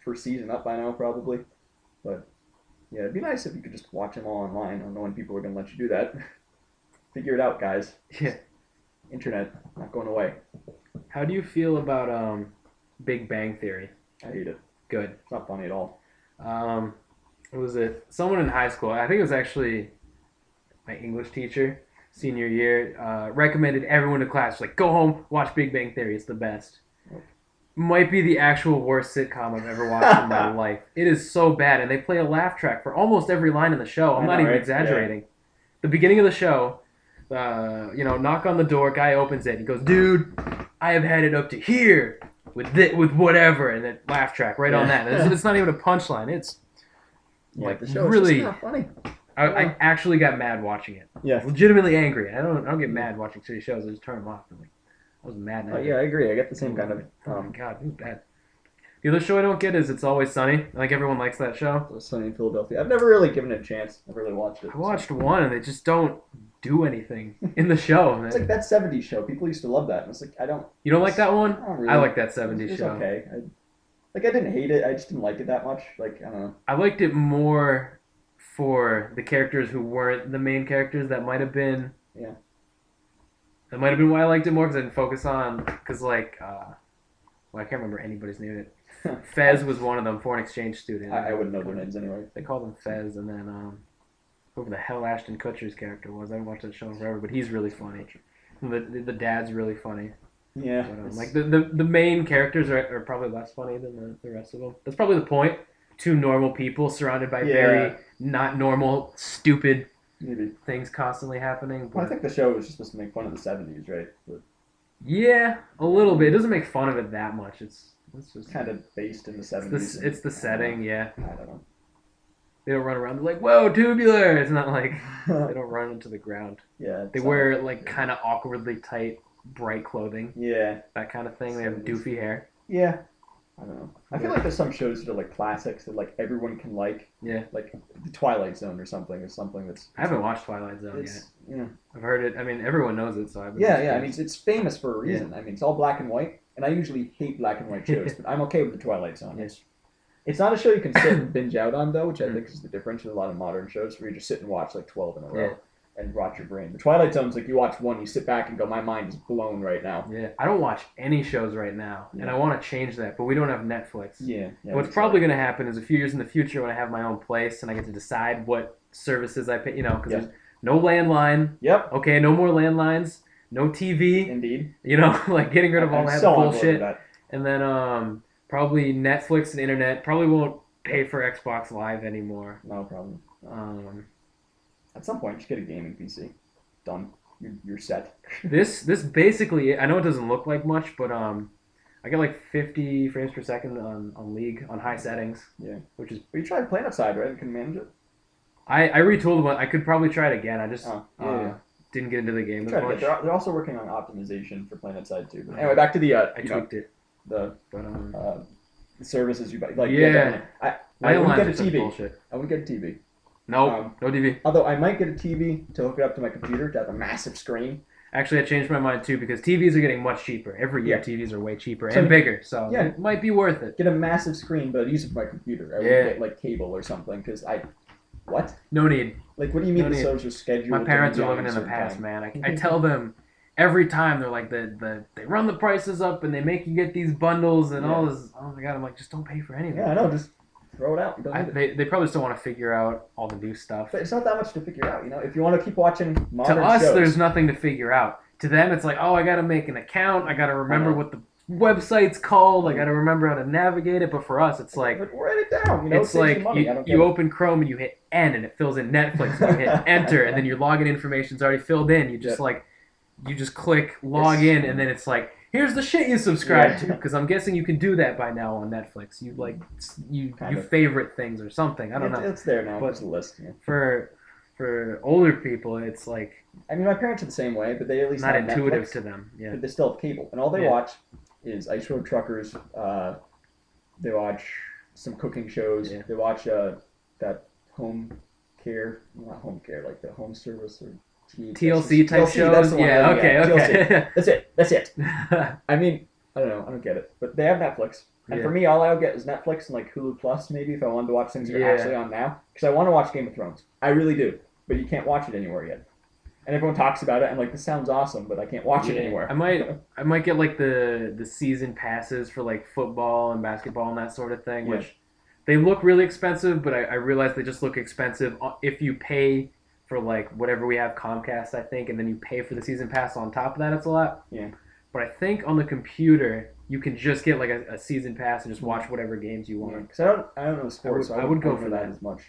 first season up by now, probably. But yeah, it'd be nice if you could just watch them all online. I don't know when people are gonna let you do that. Figure it out, guys. Yeah. Internet not going away. How do you feel about Big Bang Theory? I hate it. Good. It's not funny at all. What was it? Someone in high school, I think it was actually my English teacher, senior year, recommended everyone in class, like, go home, watch Big Bang Theory. It's the best. Might be the actual worst sitcom I've ever watched in my life. It is so bad, and they play a laugh track for almost every line in the show. I'm I not know, even right? exaggerating. The beginning of the show, knock on the door, guy opens it, he goes, dude, I have had it up to here with whatever, and then laugh track right on that. It's not even a punchline. It's Yeah, like the show is really. just not funny. I actually got mad watching it. Yeah. Legitimately angry. I don't get mad watching shitty shows. I just turn them off. I was mad. Yeah, I agree. I get the same kind of. Oh my god, it was bad. The other show I don't get is It's Always Sunny. I think everyone likes that show. Sunny in Philadelphia. I've never really given it a chance. Never really watched it. I watched one and they just don't do anything in the show. It's like that '70s show. People used to love that, and it's like I don't. You don't like that one? I don't really. I like that '70s It's show. okay. I didn't hate it. I just didn't like it that much. Like I don't know. I liked it more for the characters who weren't the main characters. That might have been. Yeah. That might have been why I liked it more, because I didn't focus on. Because I can't remember anybody's name. Fez was one of them, foreign exchange student. I wouldn't know their names anyway. They called him Fez, and then whoever the hell Ashton Kutcher's character was. I haven't watched that show in forever, but he's really funny. The dad's really funny. Yeah. But, like the main characters are probably less funny than the rest of them. That's probably the point. Two normal people surrounded by very not normal, stupid Maybe. things constantly happening. But Well, I think the show was just supposed to make fun of the '70s, right? But yeah, a little bit. It doesn't make fun of it that much. It's just kind of based in the '70s. it's the setting. Yeah, I don't know. they don't run around. They're like, whoa, tubular. It's not like they don't run into the ground. Yeah. They wear like kind of awkwardly tight, bright clothing. Yeah. That kind of thing. They have doofy hair. Yeah. I don't know. I feel like there's some shows that are like classics that like everyone can like. Yeah. Like The Twilight Zone or something that's. I haven't watched Twilight Zone yet. Yeah. I've heard it. I mean, everyone knows it, so I've been Yeah. I mean, it's famous for a reason. Yeah. I mean, it's all black and white, and I usually hate black and white shows, but I'm okay with The Twilight Zone. Yeah. It's not a show you can sit and binge out on though, which I think is the difference with a lot of modern shows where you just sit and watch like 12 in a row. Yeah. And rot your brain. The Twilight Zone's like you watch one, you sit back and go, my mind is blown right now. Yeah, I don't watch any shows right now, and I want to change that, but we don't have Netflix. Yeah. What's probably going to happen is a few years in the future when I have my own place and I get to decide what services I pay, because there's no landline. Yep. Okay, no more landlines, no TV. Indeed. Like getting rid of all that so bullshit. And then probably Netflix and internet. Probably won't pay for Xbox Live anymore. No problem. At some point, just get a gaming PC. Done. You're set. This basically, I know it doesn't look like much, but I get like 50 frames per second on League on high settings. Yeah. Which is. Well, you tried playing outside, right? You can manage it. I retooled one. I could probably try it again. I just Yeah. didn't get into the game as Try to much. they're also working on optimization for Planet Side too. But anyway, back to the I tweaked it, the but services you buy. Like yeah, I wouldn't get a landlines are such TV. bullshit. I wouldn't get a TV. Nope, no TV. Although I might get a TV to hook it up to my computer to have a massive screen. Actually, I changed my mind too because TVs are getting much cheaper. Every year, Yeah. TVs are way cheaper So and bigger, so yeah. it might be worth it. Get a massive screen, but use it for my computer. I would Yeah. get like cable or something because what? No need. Like, what do you mean No the need. shows are scheduled? My to parents be are on living a in the certain past, time? man. I tell them every time they're like they run the prices up and they make you get these bundles and all this. Oh my god, I'm like, just don't pay for anything. Yeah, I know. Just throw it out. You don't need it. They probably still want to figure out all the new stuff. But it's not that much to figure out. If you want to keep watching modern To us, shows, there's nothing to figure out. To them, it's like, oh, I got to make an account. I got to remember what the website's called. I got to remember how to navigate it. But for us, it's like, but write it down. it's like money. I don't get you it. open Chrome and you hit N and it fills in Netflix. And you hit Enter and then your login information's already filled in. You just you just click log in and then it's like, here's the shit you subscribe to. Because I'm guessing you can do that by now on Netflix. You favorite things or something. I don't know. It's there now. But it's a list. Yeah. For older people, it's like I mean, my parents are the same way, but they at least not have intuitive Netflix, to them. Yeah. but they still have cable, and all they watch is Ice Road Truckers. They watch some cooking shows. Yeah. They watch that home care, not home care, like the home service or TLC type TLC, shows. that's the one, Yeah. Okay. TLC. That's it. I mean, I don't know. I don't get it. But they have Netflix. And for me, all I would get is Netflix and like Hulu Plus, maybe, if I wanted to watch things that are actually on now. Because I want to watch Game of Thrones. I really do. But you can't watch it anywhere yet. And everyone talks about it, and like, this sounds awesome, but I can't watch it anywhere. I might get like the season passes for like football and basketball and that sort of thing, which they look really expensive, but I realize they just look expensive if you pay for like whatever we have, Comcast, I think, and then you pay for the season pass on top of that. It's a lot. Yeah. But I think on the computer you can just get like a season pass and just watch whatever games you want. Because I don't know sports, so I would go for that that as much.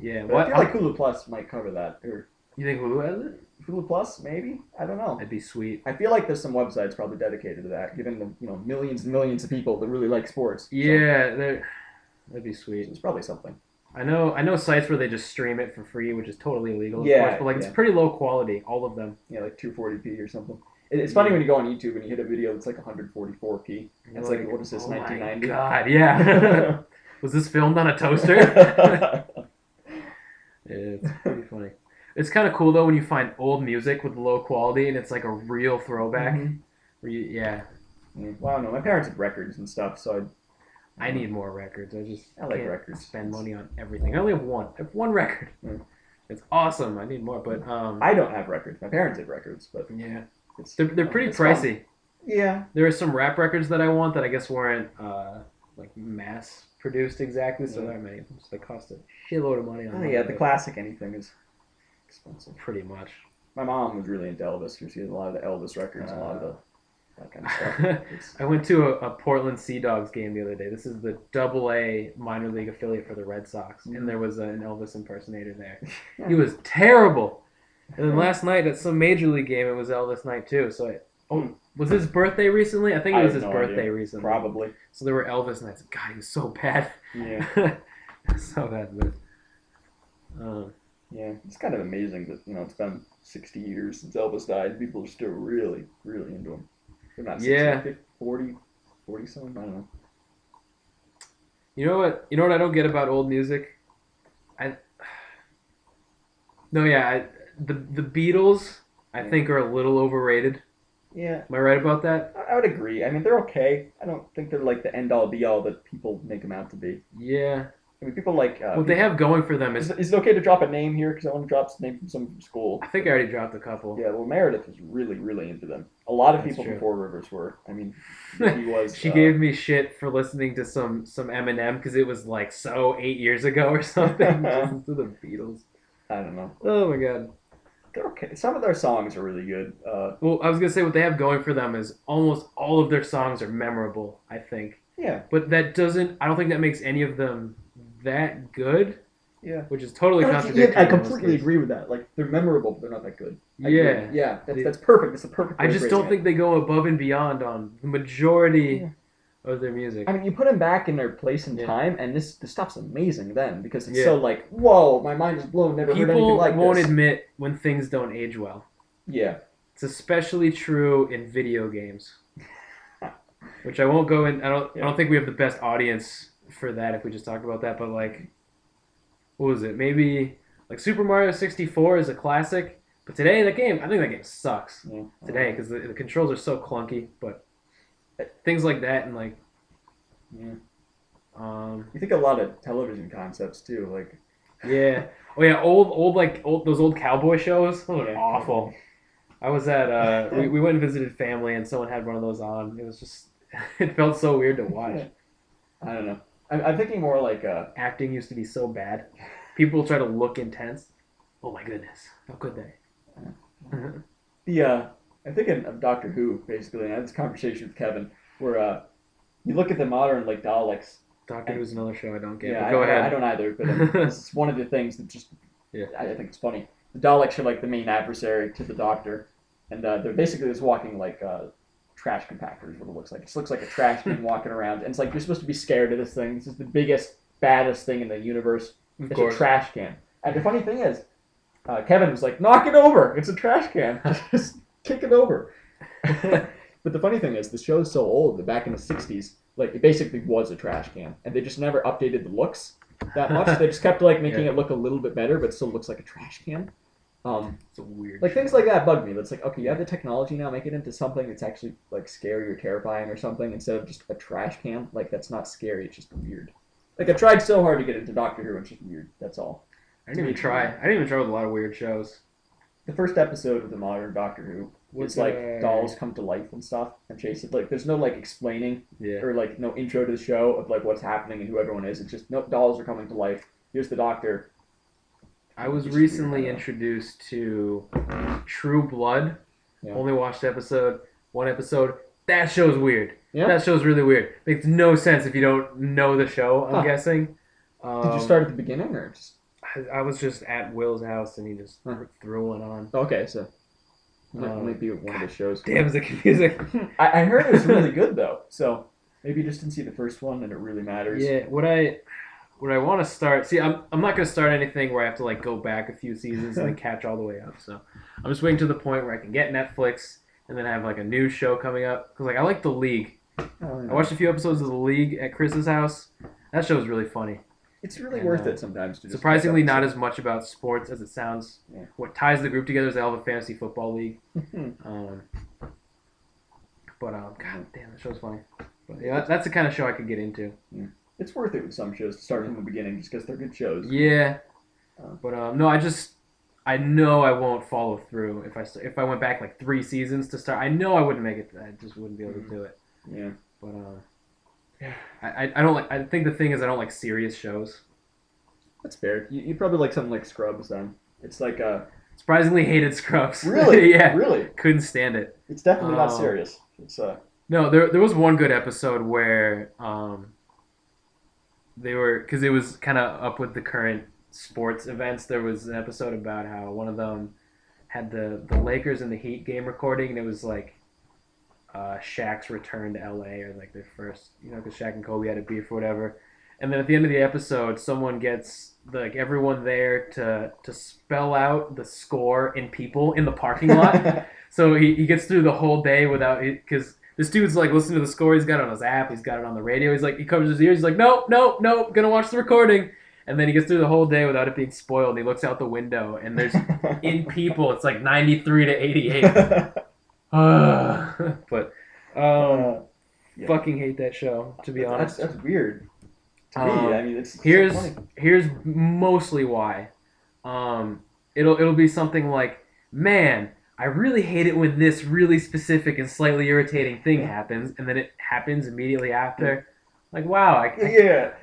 Yeah. But I feel like Hulu Plus might cover that. Or you think Hulu has it? Hulu Plus, maybe? I don't know. That'd be sweet. I feel like there's some websites probably dedicated to that, given the millions and millions of people that really like sports. Yeah, that'd be sweet. So it's probably something. I know sites where they just stream it for free, which is totally illegal, of Yeah, course, but like it's pretty low quality, all of them. Yeah, like 240p or something. It's funny when you go on YouTube and you hit a video that's like 144p. It's like, what is this, 1990? Oh my god, yeah. Was this filmed on a toaster? It's pretty funny. It's kind of cool though when you find old music with low quality and it's like a real throwback. Mm-hmm. Yeah. Well, I don't know. My parents have records and stuff, so I need more records. I like can't records. spend money on everything. I only have one. I have one record. Mm. It's awesome. I need more, but I don't have records. My parents have records, but yeah, they're pretty pricey. Fun. Yeah. There are some rap records that I want that I guess weren't like mass produced exactly, so there aren't many of them. So they cost a shitload of money. The classic anything is expensive. Pretty much. My mom was really into Elvis. She had a lot of the Elvis records, and a lot of that kind of stuff. I went to a Portland Sea Dogs game the other day. This is the AA minor league affiliate for the Red Sox, and there was an Elvis impersonator there. He was terrible. And then last night at some major league game, it was Elvis night too. So was his birthday recently? I think it was his birthday recently. Probably. So there were Elvis nights. God, he was so bad. Yeah. So bad. But, yeah, it's kind of amazing that it's been 60 years since Elvis died. People are still really, really into him. They're not 60, 40 something. I don't know. You know what I don't get about old music? The Beatles I think are a little overrated. Yeah. Am I right about that? I would agree. I mean, they're okay. I don't think they're like the end-all, be-all that people make them out to be. Yeah. I mean, people like... what they have going for them is... Is it okay to drop a name here? Because I want to drop a name from someone from school. I think I already dropped a couple. Yeah, well, Meredith was really, really into them. A lot of people true. from Four Rivers were. I mean, he was... She gave me shit for listening to some Eminem because it was like 8 years ago or something. Listen to the Beatles. I don't know. Oh my god. They're okay. Some of their songs are really good. Well, I was going to say what they have going for them is almost all of their songs are memorable, I think. Yeah. But that doesn't... I don't think that makes any of them that good. Yeah. Which is totally contradictory. I completely agree with that. Like, they're memorable, but they're not that good. Yeah, that's perfect. It's the perfect way I just don't think they go above and beyond on the majority of their music. I mean, you put them back in their place and Yeah. time, and this stuff's amazing then because it's Yeah. so like, whoa, my mind is blown. Never heard anything People like won't this. admit when things don't age well. Yeah. It's especially true in video games, which I won't go in. I don't think we have the best audience for that if we just talk about that. But like, what was it? Maybe like Super Mario 64 is a classic, but today I think that game sucks Yeah. today because the controls are so clunky. But things like that and like, Yeah. um, You think a lot of television concepts too, like yeah, oh yeah, old those old cowboy shows. Those are Yeah. awful. I was at we went and visited family and someone had one of those on. It was just it felt so weird to watch. I don't know. I'm thinking more like Acting used to be so bad. People try to look intense. Oh my goodness, how could they? I'm thinking of Doctor Who basically. And I had this conversation with Kevin where you look at the modern like Daleks. Doctor Who's another show I don't get. Yeah, But go ahead. I don't either, but this is one of the things that just Yeah. I think it's funny. The Daleks are like the main adversary to the Doctor, and they're basically just walking like trash compactors. What it looks like. It just looks like a trash can walking around, and it's like you're supposed to be scared of this thing. This is the biggest, baddest thing in the universe. Of It's course. a trash can. And the funny thing is, Kevin was like, "Knock it over! It's a trash can. Just kick it over." But the funny thing is, the show's so old that back in the '60s, like it basically was a trash can, and they just never updated the looks that much. They just kept like making Yeah. it look a little bit better, but still looks like a trash can. It's a weird. Like things like that bug me. That's like, okay, you have the technology now, make it into something that's actually like scary or terrifying or something instead of just a trash can. Like that's not scary, it's just weird. Like I tried so hard to get into Doctor Who, it's just weird. That's all. I didn't even try. I didn't even try with a lot of weird shows. The first episode of the modern Doctor Who was like dolls come to life and stuff and chase it. Like there's no like explaining Yeah. or like no intro to the show of like what's happening and who everyone is. It's just no dolls are coming to life. Here's the Doctor. I was Just recently weird, introduced to True Blood. Yeah. Only watched one episode. That show's weird. Yeah. That show's really weird. Makes no sense if you don't know the show, I'm Huh. guessing. Did you start at the beginning or just? I was just at Will's house and he just threw one on. Okay, so might be one of the shows. Damn, is it confusing? I heard it was really good though, so maybe you just didn't see the first one and it really matters. Yeah, what I want to start. See, I'm not gonna start anything where I have to like go back a few seasons and then catch all the way up. So I'm just waiting to the point where I can get Netflix and then have like a new show coming up because like I like The League. Oh, I watched a few episodes of The League at Chris's house. That show is really funny. It's really And, worth it sometimes. To just Surprisingly, not as much about sports as it sounds. Yeah. What ties the group together is they all have a fantasy football league. God damn, that show's funny. But yeah, that's the kind of show I could get into. It's worth it with some shows to start from the beginning just because they're good shows. Yeah, but no, I know I won't follow through if I went back like 3 seasons to start. I know I wouldn't make it. I just wouldn't be able to do it. Yeah. But I don't like. I think the thing is I don't like serious shows. That's fair. You probably like something like Scrubs then. It's like Surprisingly hated Scrubs. Really? Yeah. Really? Couldn't stand it. It's definitely not serious. It's No, there was one good episode where they were because it was kind of up with the current sports events. There was an episode about how one of them had the Lakers and the Heat game recording, and it was like Shaq's return to LA or like their first, because Shaq and Kobe had a beef or whatever. And then at the end of the episode, someone gets like everyone there to spell out the score in people in the parking lot. So he gets through the whole day without it because this dude's like listening to the score. He's got it on his app. He's got it on the radio. He's like he covers his ears. He's like no, gonna watch the recording. And then he gets through the whole day without it being spoiled. And he looks out the window and there's in people. It's like 93 to 88. But fucking hate that show, to be honest. That's weird. To me, I mean, it's here's so funny. here's mostly why. It'll be something like, man, I really hate it when this really specific and slightly irritating thing happens, and then it happens immediately after. Like, wow, I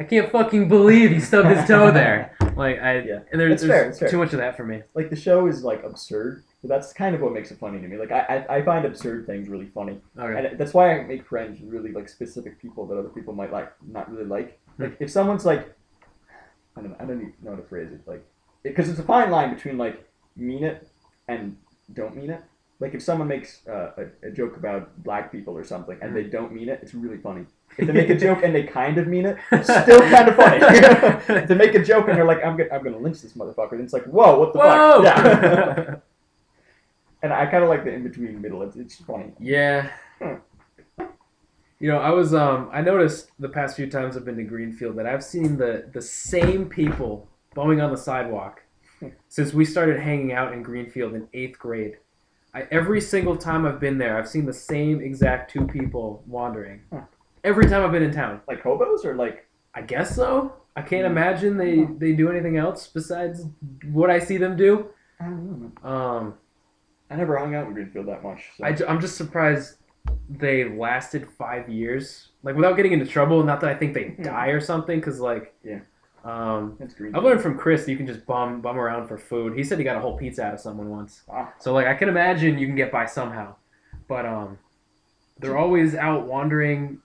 can't fucking believe he stubbed his toe there. Like, and there's fair. too much of that for me. Like the show is like absurd, but that's kind of what makes it funny to me. Like I find absurd things really funny, Okay. and that's why I make friends with really like specific people that other people might like not really like. Like if someone's like, I don't even know how to phrase it. Like, because it's a fine line between like mean it and don't mean it. like if someone makes a joke about black people or something and they don't mean it, it's really funny. If they make a joke and they kind of mean it, still kind of funny. If they make a joke and they're like, I'm gonna lynch this motherfucker, then it's like, whoa, what the Whoa! fuck? Yeah. And I kind of like the in between middle. It's funny. Yeah. You know, I noticed the past few times I've been to Greenfield that I've seen the same people bumming on the sidewalk since we started hanging out in Greenfield in 8th grade. Every single time I've been there, I've seen the same exact 2 people wandering. Every time I've been in town. Like hobos or like? I guess so. I can't imagine they do anything else besides what I see them do. I don't know. I never hung out in Greenfield that much. So. I'm just surprised they lasted 5 years, like without getting into trouble. Not that I think they die or something, because like I've learned from Chris that you can just bum around for food. He said he got a whole pizza out of someone once. Wow. So like I can imagine you can get by somehow, but they're always out wandering,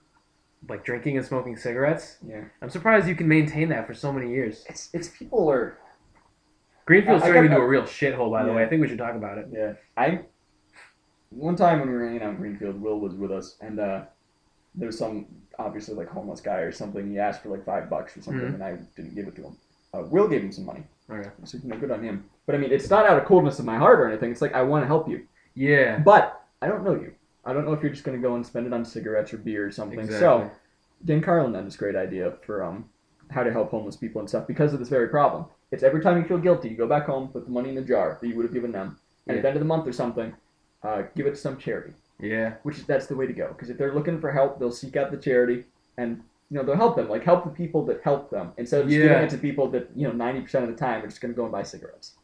like drinking and smoking cigarettes. Yeah, I'm surprised you can maintain that for so many years. It's people are. Greenfield's turning into a real shithole, by the way. I think we should talk about it. Yeah, one time when we were hanging out in Greenfield, Will was with us, and there was some obviously like homeless guy or something. He asked for like $5 or something, and I didn't give it to him. Will gave him some money. Okay. So good on him. But I mean, it's not out of coldness of my heart or anything. It's like I want to help you. Yeah. But I don't know you. I don't know if you're just going to go and spend it on cigarettes or beer or something. Exactly. So Dan Carlin had this great idea for how to help homeless people and stuff because of this very problem. It's every time you feel guilty, you go back home, put the money in the jar that you would have given them, and at the end of the month or something, give it to some charity. Yeah. That's the way to go. Because if they're looking for help, they'll seek out the charity, and they'll help them. Like help the people that help them instead of just giving it to people that 90% of the time are just going to go and buy cigarettes.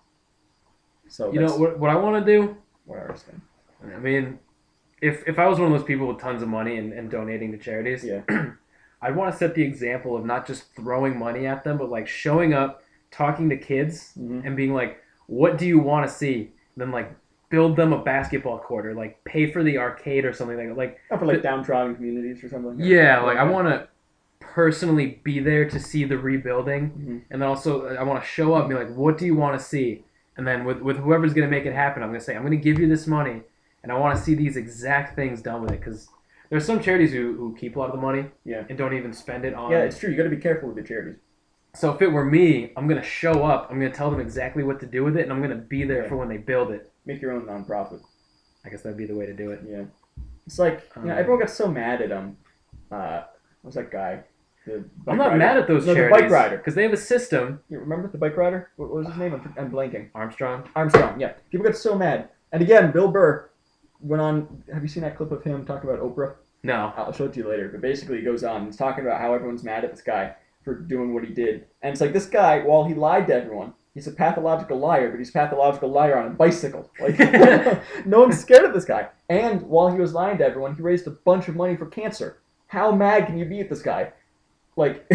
So what I want to do. What I was saying. I mean, if I was one of those people with tons of money and donating to charities, I'd want to set the example of not just throwing money at them, but like showing up, talking to kids, and being like, "What do you want to see?" And then like build them a basketball court or like pay for the arcade or something like for like downtrodden communities or something. Yeah, like I want to personally be there to see the rebuilding, and then also I want to show up and be like, "What do you want to see?" And then with whoever's going to make it happen, I'm going to say, "I'm going to give you this money, and I want to see these exact things done with it." Because there's some charities who keep a lot of the money and don't even spend it on. Yeah, it's true. You got to be careful with the charities. So if it were me, I'm going to show up. I'm going to tell them exactly what to do with it, and I'm going to be there for when they build it. Make your own nonprofit. I guess that'd be the way to do it. Yeah. It's like, everyone got so mad at what's that guy? I'm not mad at those charities. The bike rider. Because they have a system. You remember the bike rider? What was his name? I'm blanking. Armstrong, yeah. People got so mad. And again, Bill Burr went on, have you seen that clip of him talking about Oprah? No. I'll show it to you later. But basically he goes on and he's talking about how everyone's mad at this guy for doing what he did. And it's like this guy, while he lied to everyone, he's a pathological liar, but he's a pathological liar on a bicycle. Like, no one's scared of this guy. And while he was lying to everyone, he raised a bunch of money for cancer. How mad can you be at this guy? Like,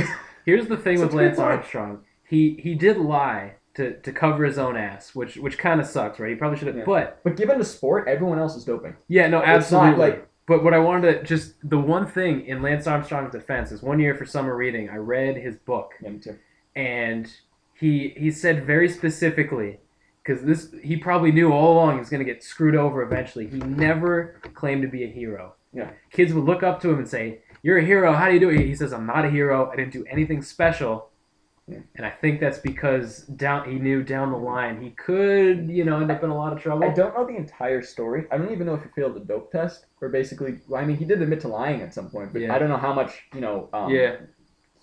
here's the thing with Lance Armstrong. He did lie to cover his own ass, which kind of sucks, right? He probably should have. Yeah. But given the sport, everyone else is doping. Yeah, no, absolutely. But what I wanted to just the one thing in Lance Armstrong's defense is one year for summer reading, I read his book. Yeah, me too. And he said very specifically, because he probably knew all along he was going to get screwed over eventually. He never claimed to be a hero. Yeah. Kids would look up to him and say, "You're a hero. How do you do it?" He says, "I'm not a hero. I didn't do anything special." Yeah. And I think that's because he knew down the line he could, end up in a lot of trouble. I don't know the entire story. I don't even know if he failed the dope test or basically. I mean, he did admit to lying at some point, but I don't know how much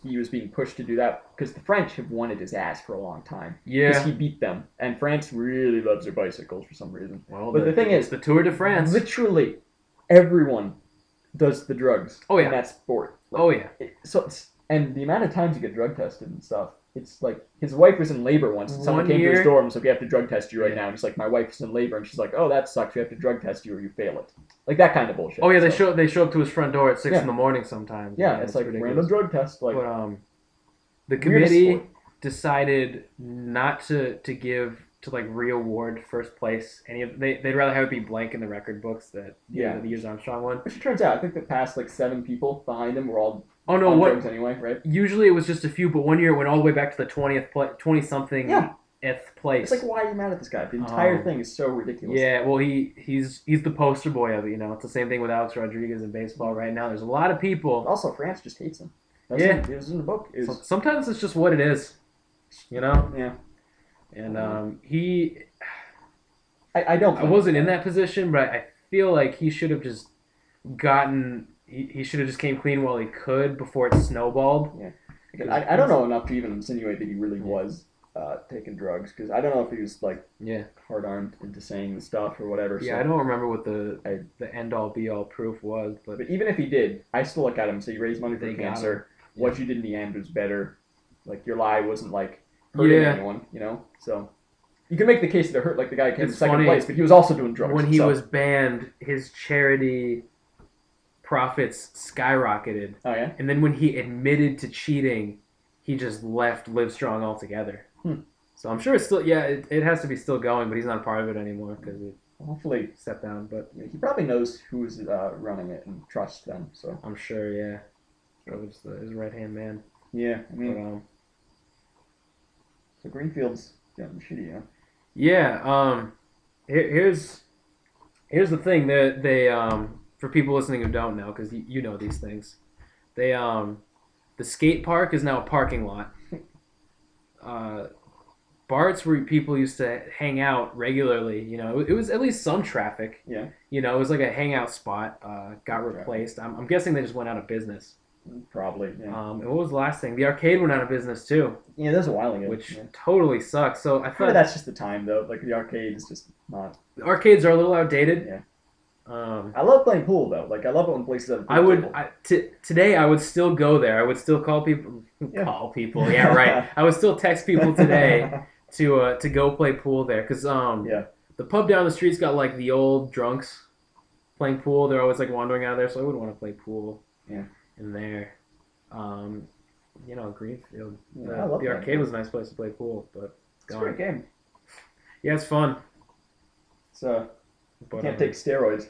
he was being pushed to do that because the French have wanted his ass for a long time. Yeah, because he beat them, and France really loves their bicycles for some reason. Well, but the thing is, the Tour de France. Literally, everyone does the drugs. Oh yeah, in that sport. And the amount of times you get drug tested and stuff, it's like his wife was in labor once. And someone came to his door and was like, "We have to drug test you right now." And he's like, "My wife's in labor," and she's like, "Oh, that sucks. We have to drug test you or you fail it." Like that kind of bullshit. Oh yeah, they show up to his front door at 6 in the morning sometimes. Yeah, it's like ridiculous. Random drug test. Like, but the committee decided not to give to like re-award first place any of they'd rather have it be blank in the record books that the years Armstrong won. Which it turns out, I think the past like 7 people behind him were all drugs anyway, right? Usually it was just a few, but one year it went all the way back to the 20 something place. It's like, why are you mad at this guy? The entire thing is so ridiculous. Yeah, well, he's the poster boy of it. It's the same thing with Alex Rodriguez in baseball right now. There's a lot of people. Also, France just hates him. Yeah, it was in the book. Sometimes it's just what it is, Yeah. And I don't. I wasn't in that position, but I feel like he should have just gotten. He should have just came clean while he could before it snowballed. Yeah. I don't know enough to even insinuate that he really was taking drugs, because I don't know if he was like hard armed into saying the stuff or whatever. Yeah, so I don't remember what the end all be all proof was, but even if he did, I still look at him and say, you raised money for cancer. What you did in the end was better. Like, your lie wasn't like hurting anyone, So you can make the case that it hurt, like the guy came in second place, but he was also doing drugs. When he was banned, his charity profits skyrocketed. Oh yeah. And then when he admitted to cheating, he just left Livestrong altogether. So I'm sure it's still it has to be still going, but he's not a part of it anymore because it hopefully stepped down. But he probably knows who's running it and trusts them. So I'm sure, yeah. So it's his right hand man. Yeah, I mean. So Greenfield's getting shitty, huh? Yeah. Here's the thing. They for people listening who don't know, because you know these things, the skate park is now a parking lot. Bart's where people used to hang out regularly. It was at least some traffic. Yeah. It was like a hangout spot. Got replaced. I'm guessing they just went out of business. Probably. Yeah. And what was the last thing? The arcade went out of business too. Yeah, that was a while ago. Which totally sucks. So I thought that's just the time though. Like, the arcade is just not. The arcades are a little outdated. Yeah. I love playing pool though. Like, I love it when places have a pool. Today I would still go there. I would still call people. Call people. Yeah, right. I would still text people today to go play pool there, because the pub down the street's got like the old drunks playing pool. They're always like wandering out of there, so I would want to play pool. Yeah. In there, Greenfield. The arcade was a nice place to play pool, but it's a great game. Yeah, it's fun. So you can't take steroids.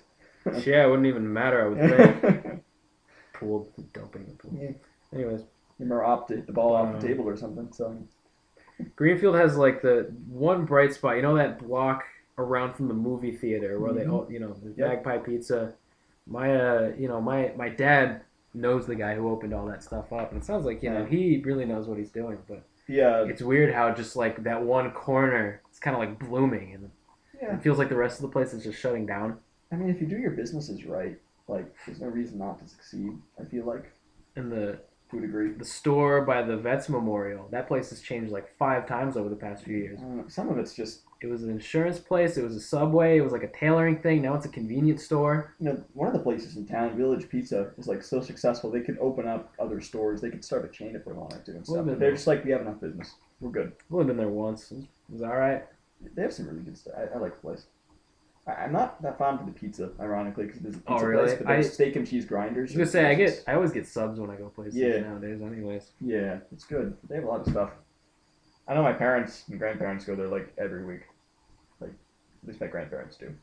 Yeah, it wouldn't even matter, I would think. Pool, dumping the pool. Yeah. Anyways. You remember opt to hit the ball off the table or something, so. Greenfield has like the one bright spot, that block around from the movie theater where they all, the Magpie Pizza. My dad knows the guy who opened all that stuff up, and it sounds like, he really knows what he's doing, but it's weird how just like that one corner, it's kind of like blooming, and it feels like the rest of the place is just shutting down. I mean, if you do your businesses right, like, there's no reason not to succeed, I feel like. And to a degree. The store by the Vets Memorial, that place has changed like 5 times over the past few years. Some of it's just... It was an insurance place, it was a Subway, it was like a tailoring thing, now it's a convenience store. One of the places in town, Village Pizza, is like so successful, they could open up other stores, they could start a chain if they wanted to and stuff. But they're just like, we have enough business, we're good. I've only been there once, it was alright. They have some really good stuff, I like the place. I'm not that fond of the pizza, ironically, because it is a pizza place, but there's steak and cheese grinders. I was gonna say, I always get subs when I go places nowadays, anyways. Yeah, it's good. They have a lot of stuff. I know my parents and grandparents go there like every week. Like, at least my grandparents do.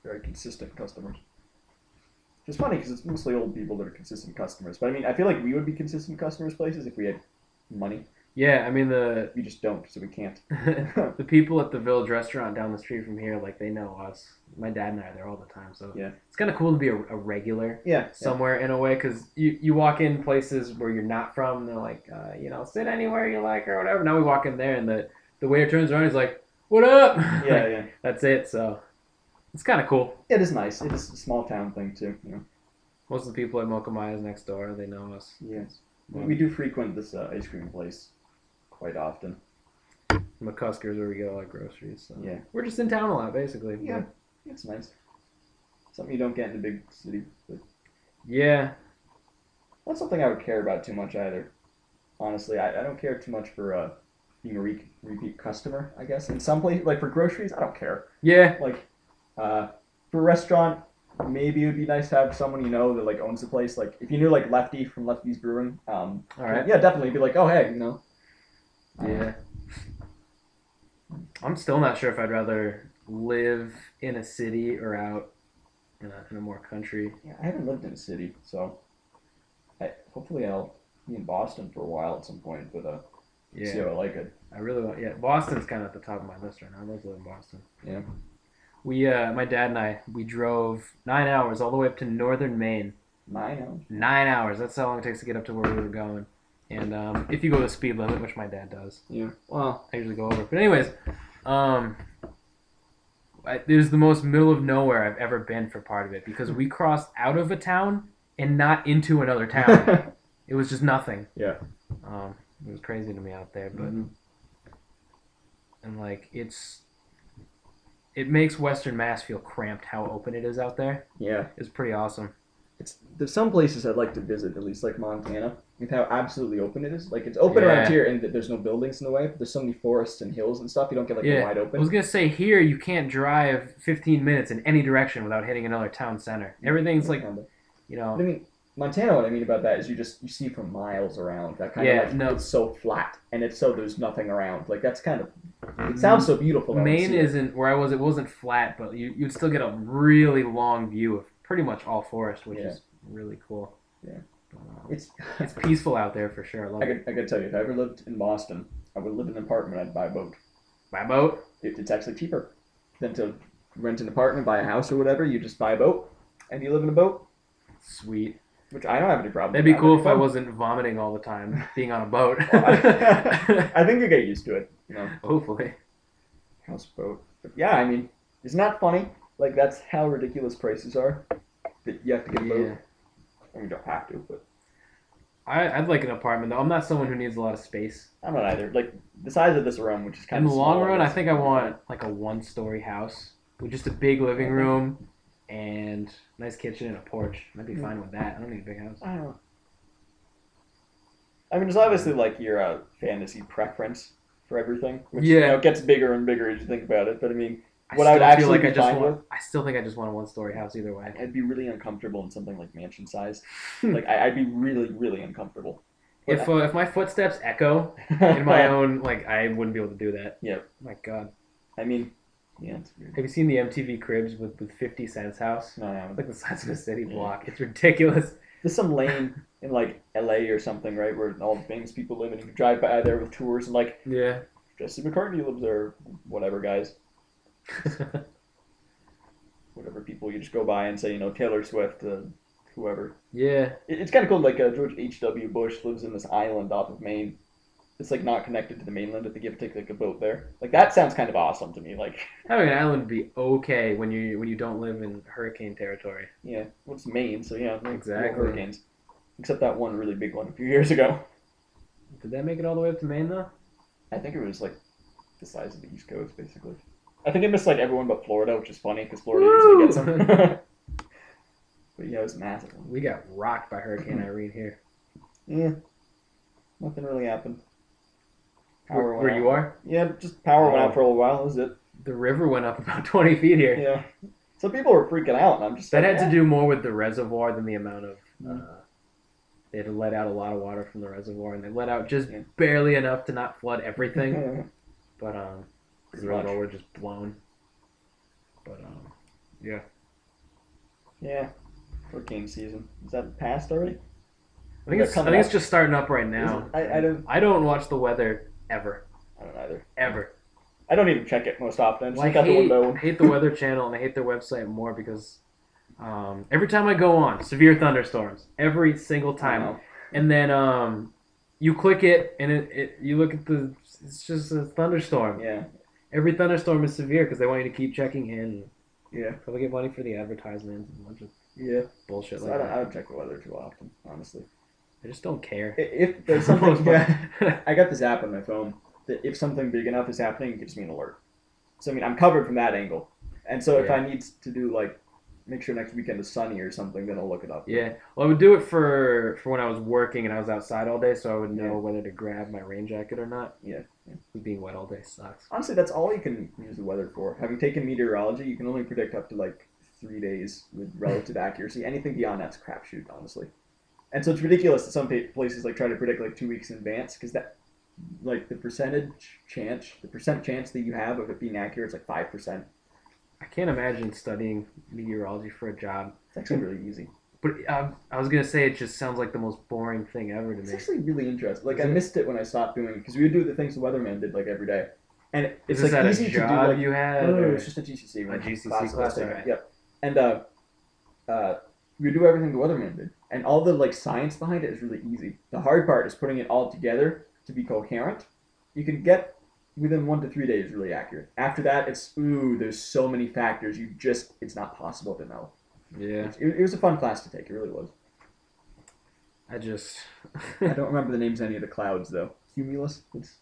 Very consistent customers. It's funny because it's mostly old people that are consistent customers. But I mean, I feel like we would be consistent customers places if we had money. Yeah, I mean we just don't, so we can't. The people at the Village restaurant down the street from here, like, they know us. My dad and I are there all the time, so it's kind of cool to be a regular somewhere in a way, because you walk in places where you're not from, and they're like, sit anywhere you like or whatever. Now we walk in there, and the waiter turns around, and he's like, "What up?" Yeah. That's it. So it's kind of cool. It is nice. It is a small town thing too. Most of the people at Mocha Maya's next door, they know us. Yes, we do frequent this ice cream place quite often. McCusker's, where we get all our groceries. So. Yeah, we're just in town a lot, basically. Yeah, it's nice. Something you don't get in a big city. But yeah, not something I would care about too much either. Honestly, I don't care too much for being a repeat customer, I guess. In some places, like for groceries, I don't care. Yeah. Like, for a restaurant, maybe it would be nice to have someone that like owns the place. Like, if you knew like Lefty from Lefty's Brewing, all right. Yeah, definitely be like, oh hey, Yeah. I'm still not sure if I'd rather live in a city or out in a more country. Yeah, I haven't lived in a city, so hopefully I'll be in Boston for a while at some point. But Yeah. See how I like it. I really want. Yeah, Boston's kind of at the top of my list right now. I love living in Boston. Yeah. My dad and I, we drove 9 hours all the way up to northern Maine. 9 hours. 9 hours. That's how long it takes to get up to where we were going. And if you go the speed limit, which my dad does, Yeah. Well. I usually go over. But anyways, um, it was the most middle of nowhere I've ever been for part of it because we crossed out of a town and not into another town. It was just nothing. Yeah. It was crazy to me out there, but and like it makes Western Mass feel cramped how open it is out there. Yeah. It's pretty awesome. There's some places I'd like to visit, at least like Montana, with how absolutely open it is. Like it's open around here, and there's no buildings in the way. But there's so many forests and hills and stuff. You don't get like a wide open. I was gonna say here you can't drive 15 minutes in any direction without hitting another town center. Everything's like, you know. I mean, Montana. What I mean about that is you see for miles around. That kind of it's so flat, and it's so there's nothing around. Like that's kind of. It sounds so beautiful. Maine isn't where I was. It wasn't flat, but you'd still get a really long view of pretty much all forest, which is really cool. Yeah, it's peaceful out there for sure. I gotta tell you, if I ever lived in Boston, I would live in an apartment. I'd buy a boat. Buy a boat? It's actually cheaper than to rent an apartment, buy a house or whatever. You just buy a boat, and you live in a boat. Sweet. Which I don't have any problem. That'd be cool if I wasn't vomiting all the time being on a boat. I think you get used to it. You know. Hopefully. Houseboat. But yeah, I mean, isn't that funny? Like that's how ridiculous prices are. That you have to get a boat. I mean, you don't have to, but I'd like an apartment though. I'm not someone who needs a lot of space. I'm not either. Like the size of this room, which is kind of in the long run, I think I want like a 1-story house with just a big living room and nice kitchen and a porch. I'd be fine with that. I don't need a big house. I don't know. I mean, there's obviously like your fantasy preference for everything, which it gets bigger and bigger as you think about it. But I mean, what I would actually be fine with, I still think I just want a 1-story house either way. I'd be really uncomfortable in something like mansion size. Like I'd be really, really uncomfortable. If my footsteps echo in my own, like I wouldn't be able to do that. Yeah. My God. I mean, yeah, it's weird. Have you seen the MTV Cribs with 50 Cent's house? No, It's like the size of a city block. It's ridiculous. There's some lane in like LA or something, right, where all the famous people live, and you can drive by there with tours and like Jesse McCartney lives there, whatever guys. Whatever people you just go by and say, Taylor Swift, whoever. Yeah. It's kind of cool. Like George H.W. Bush lives in this island off of Maine. It's like not connected to the mainland. I think you have to take like a boat there. Like that sounds kind of awesome to me. Like having an island would be okay when you don't live in hurricane territory. Yeah, well, it's Maine, so yeah, exactly. Hurricanes. Except that one really big one a few years ago. Did that make it all the way up to Maine though? I think it was like the size of the East Coast, basically. I think it missed like everyone but Florida, which is funny because Florida usually gets them. But yeah, it was massive. We got rocked by Hurricane Irene here. Yeah, nothing really happened. Power where you are? Yeah, just power went out for a little while. That was it. The river went up about 20 feet here. Yeah, so people were freaking out, and I'm just that had to do more with the reservoir than the amount of. They had to let out a lot of water from the reservoir, and they let out just barely enough to not flood everything. But the reservoir was just blown. But yeah. Yeah. Hurricane season. Is that past already? I think it's just starting up right now. I don't watch the weather ever. I don't either. Ever. I don't even check it most often. Well, I hate the Weather Channel and I hate their website more because every time I go on, severe thunderstorms. Every single time. And then you click it and you look at it's just a thunderstorm. Yeah. Every thunderstorm is severe because they want you to keep checking in. Yeah. Probably get money for the advertisements and a bunch of bullshit like that. I don't check the weather too often, honestly. I just don't care. If there's something, I got this app on my phone that if something big enough is happening, it gives me an alert. So I mean, I'm covered from that angle. And so if I need to do like, make sure next weekend is sunny or something, then I'll look it up. Yeah, well, I would do it for when I was working and I was outside all day, so I would know whether to grab my rain jacket or not. Yeah. Being wet all day sucks. Honestly, that's all you can use the weather for. Having taken meteorology, you can only predict up to like 3 days with relative accuracy. Anything beyond that's a crapshoot, honestly. And so it's ridiculous that some places like try to predict like 2 weeks in advance because that, like the percent chance that you have of it being accurate is like 5%. I can't imagine studying meteorology for a job. It's actually really easy. But I was gonna say it just sounds like the most boring thing ever to It's me. actually really interesting. Like Is I it? missed it when I stopped doing it because we would do the things the weatherman did like every day, and Is it's this like at a easy to do. job Like you had no, it's or just a GCC a one GCC class that I was class? All taking. right. Yep, and we would do everything the weatherman did, and all the like science behind it is really easy. The hard part is putting it all together to be coherent. You can get within 1 to 3 days really accurate. After that, it's there's so many factors. It's not possible to know. Yeah. It was a fun class to take. It really was. I just I don't remember the names of any of the clouds though. Cumulus. That's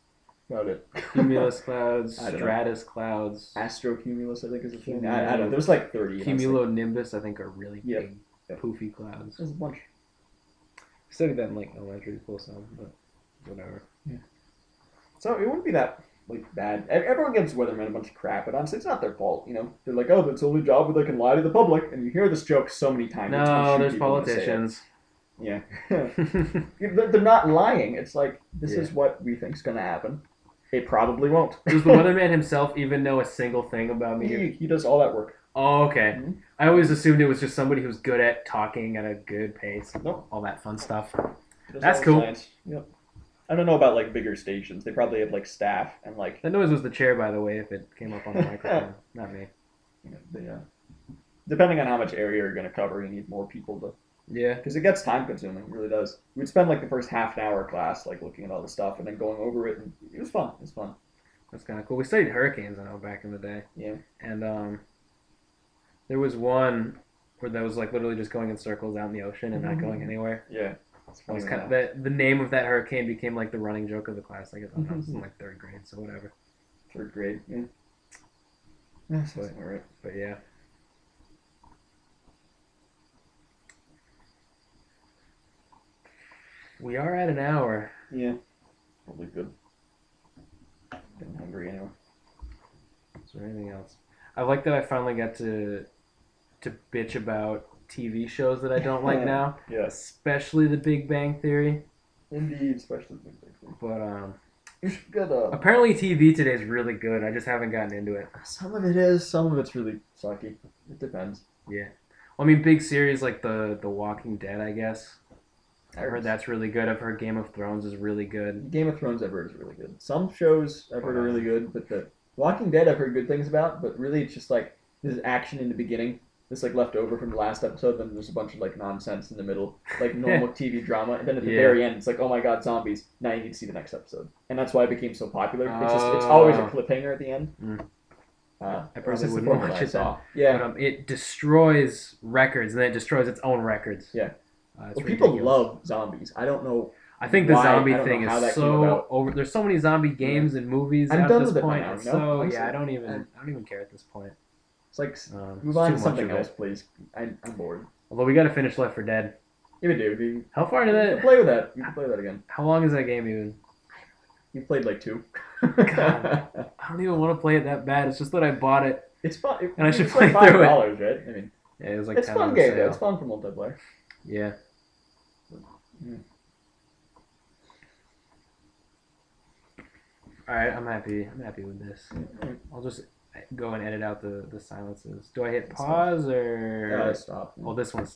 about it. cumulus clouds, I don't know. stratus clouds, Astrocumulus, I think is a thing. I don't know. cumulo There's like 30. And I was like, cumulonimbus. I think are really yeah, big, yeah. poofy clouds. There's a bunch. Studied that in like elementary school, some, but whatever. Yeah. So it wouldn't be that like bad. Everyone gives weathermen a bunch of crap, but honestly, it's not their fault. You know, they're like, oh, that's the only job where they can lie to the public, and you hear this joke so many times. It's gonna No, shoot there's people when they say it. politicians. Yeah. They're not lying. It's like this Yeah. is what we think's gonna happen. It probably won't. Does the weatherman himself even know a single thing about me? He does all that work. Oh, okay. Mm-hmm. I always assumed it was just somebody who's good at talking at a good pace. Nope. All that fun stuff. Does That's all the cool. science. Yep. I don't know about like bigger stations. They probably have like staff and like That noise was the chair, by the way, if it came up on the microphone. Not me. you know, depending on how much area you're gonna cover, you need more people to Yeah. because it gets time consuming. It really does. We'd spend like the first half an hour class like looking at all the stuff and then going over it, and it was fun. It was fun. That's kind of cool. We studied hurricanes, I know, back in the day. Yeah. And there was one where that was like literally just going in circles out in the ocean and not going anywhere. Yeah. It's It funny. was kind of, the name of that hurricane became like the running joke of the class. Like I was in like third grade, so whatever. Third grade. Yeah. Yeah, sounds all right. But yeah. We are at an hour. Yeah. Probably good. Getting hungry anyway. Is there anything else? I like that I finally got to bitch about TV shows that I don't like now, Yeah. especially The Big Bang Theory. Indeed, especially the big thing. But You should get apparently TV today is really good. I just haven't gotten into it. some of it is, some of it's really sucky. It depends. Yeah. Well, I mean, big series like the Walking Dead, I guess. I've heard that's really good. I've heard Game of Thrones is really good. Game of Thrones I've heard is really good. Some shows I've heard are really good, but the Walking Dead I've heard good things about, but really it's just like there's action in the beginning. It's like left over from the last episode, then there's a bunch of like nonsense in the middle, like normal TV drama, and then at the very end it's like, oh my god, zombies! Now you need to see the next episode, and that's why it became so popular. It's always a cliffhanger at the end. I Or probably is this the wouldn't formula watch I it saw? then. Yeah, But it destroys records, and then it destroys its own records. Yeah. It's well, people ridiculous. love zombies. I don't know. I think the why. zombie I don't thing know how is that came so about. over. There's so many zombie games and movies I'm at done this with it by point. now, It's no? so Honestly. I don't even care at this point. It's like It's move on too to much something of it. else, please. I'm bored. Although we got to finish Left 4 Dead. You would do. How far into You can that? play with that. You can play that again. How long is that game even? You played like 2. God. I don't even want to play it that bad. It's just that I bought it. It's fun. And I should it's like play through it. $5, right? I mean, Yeah, it was like it's a 10 fun on game sale. though. It's fun for multiplayer. Yeah. Yeah. All right, I'm happy. I'm happy with this. I'll just go and edit out the silences. Do I hit pause or? Stop. Oh, this one's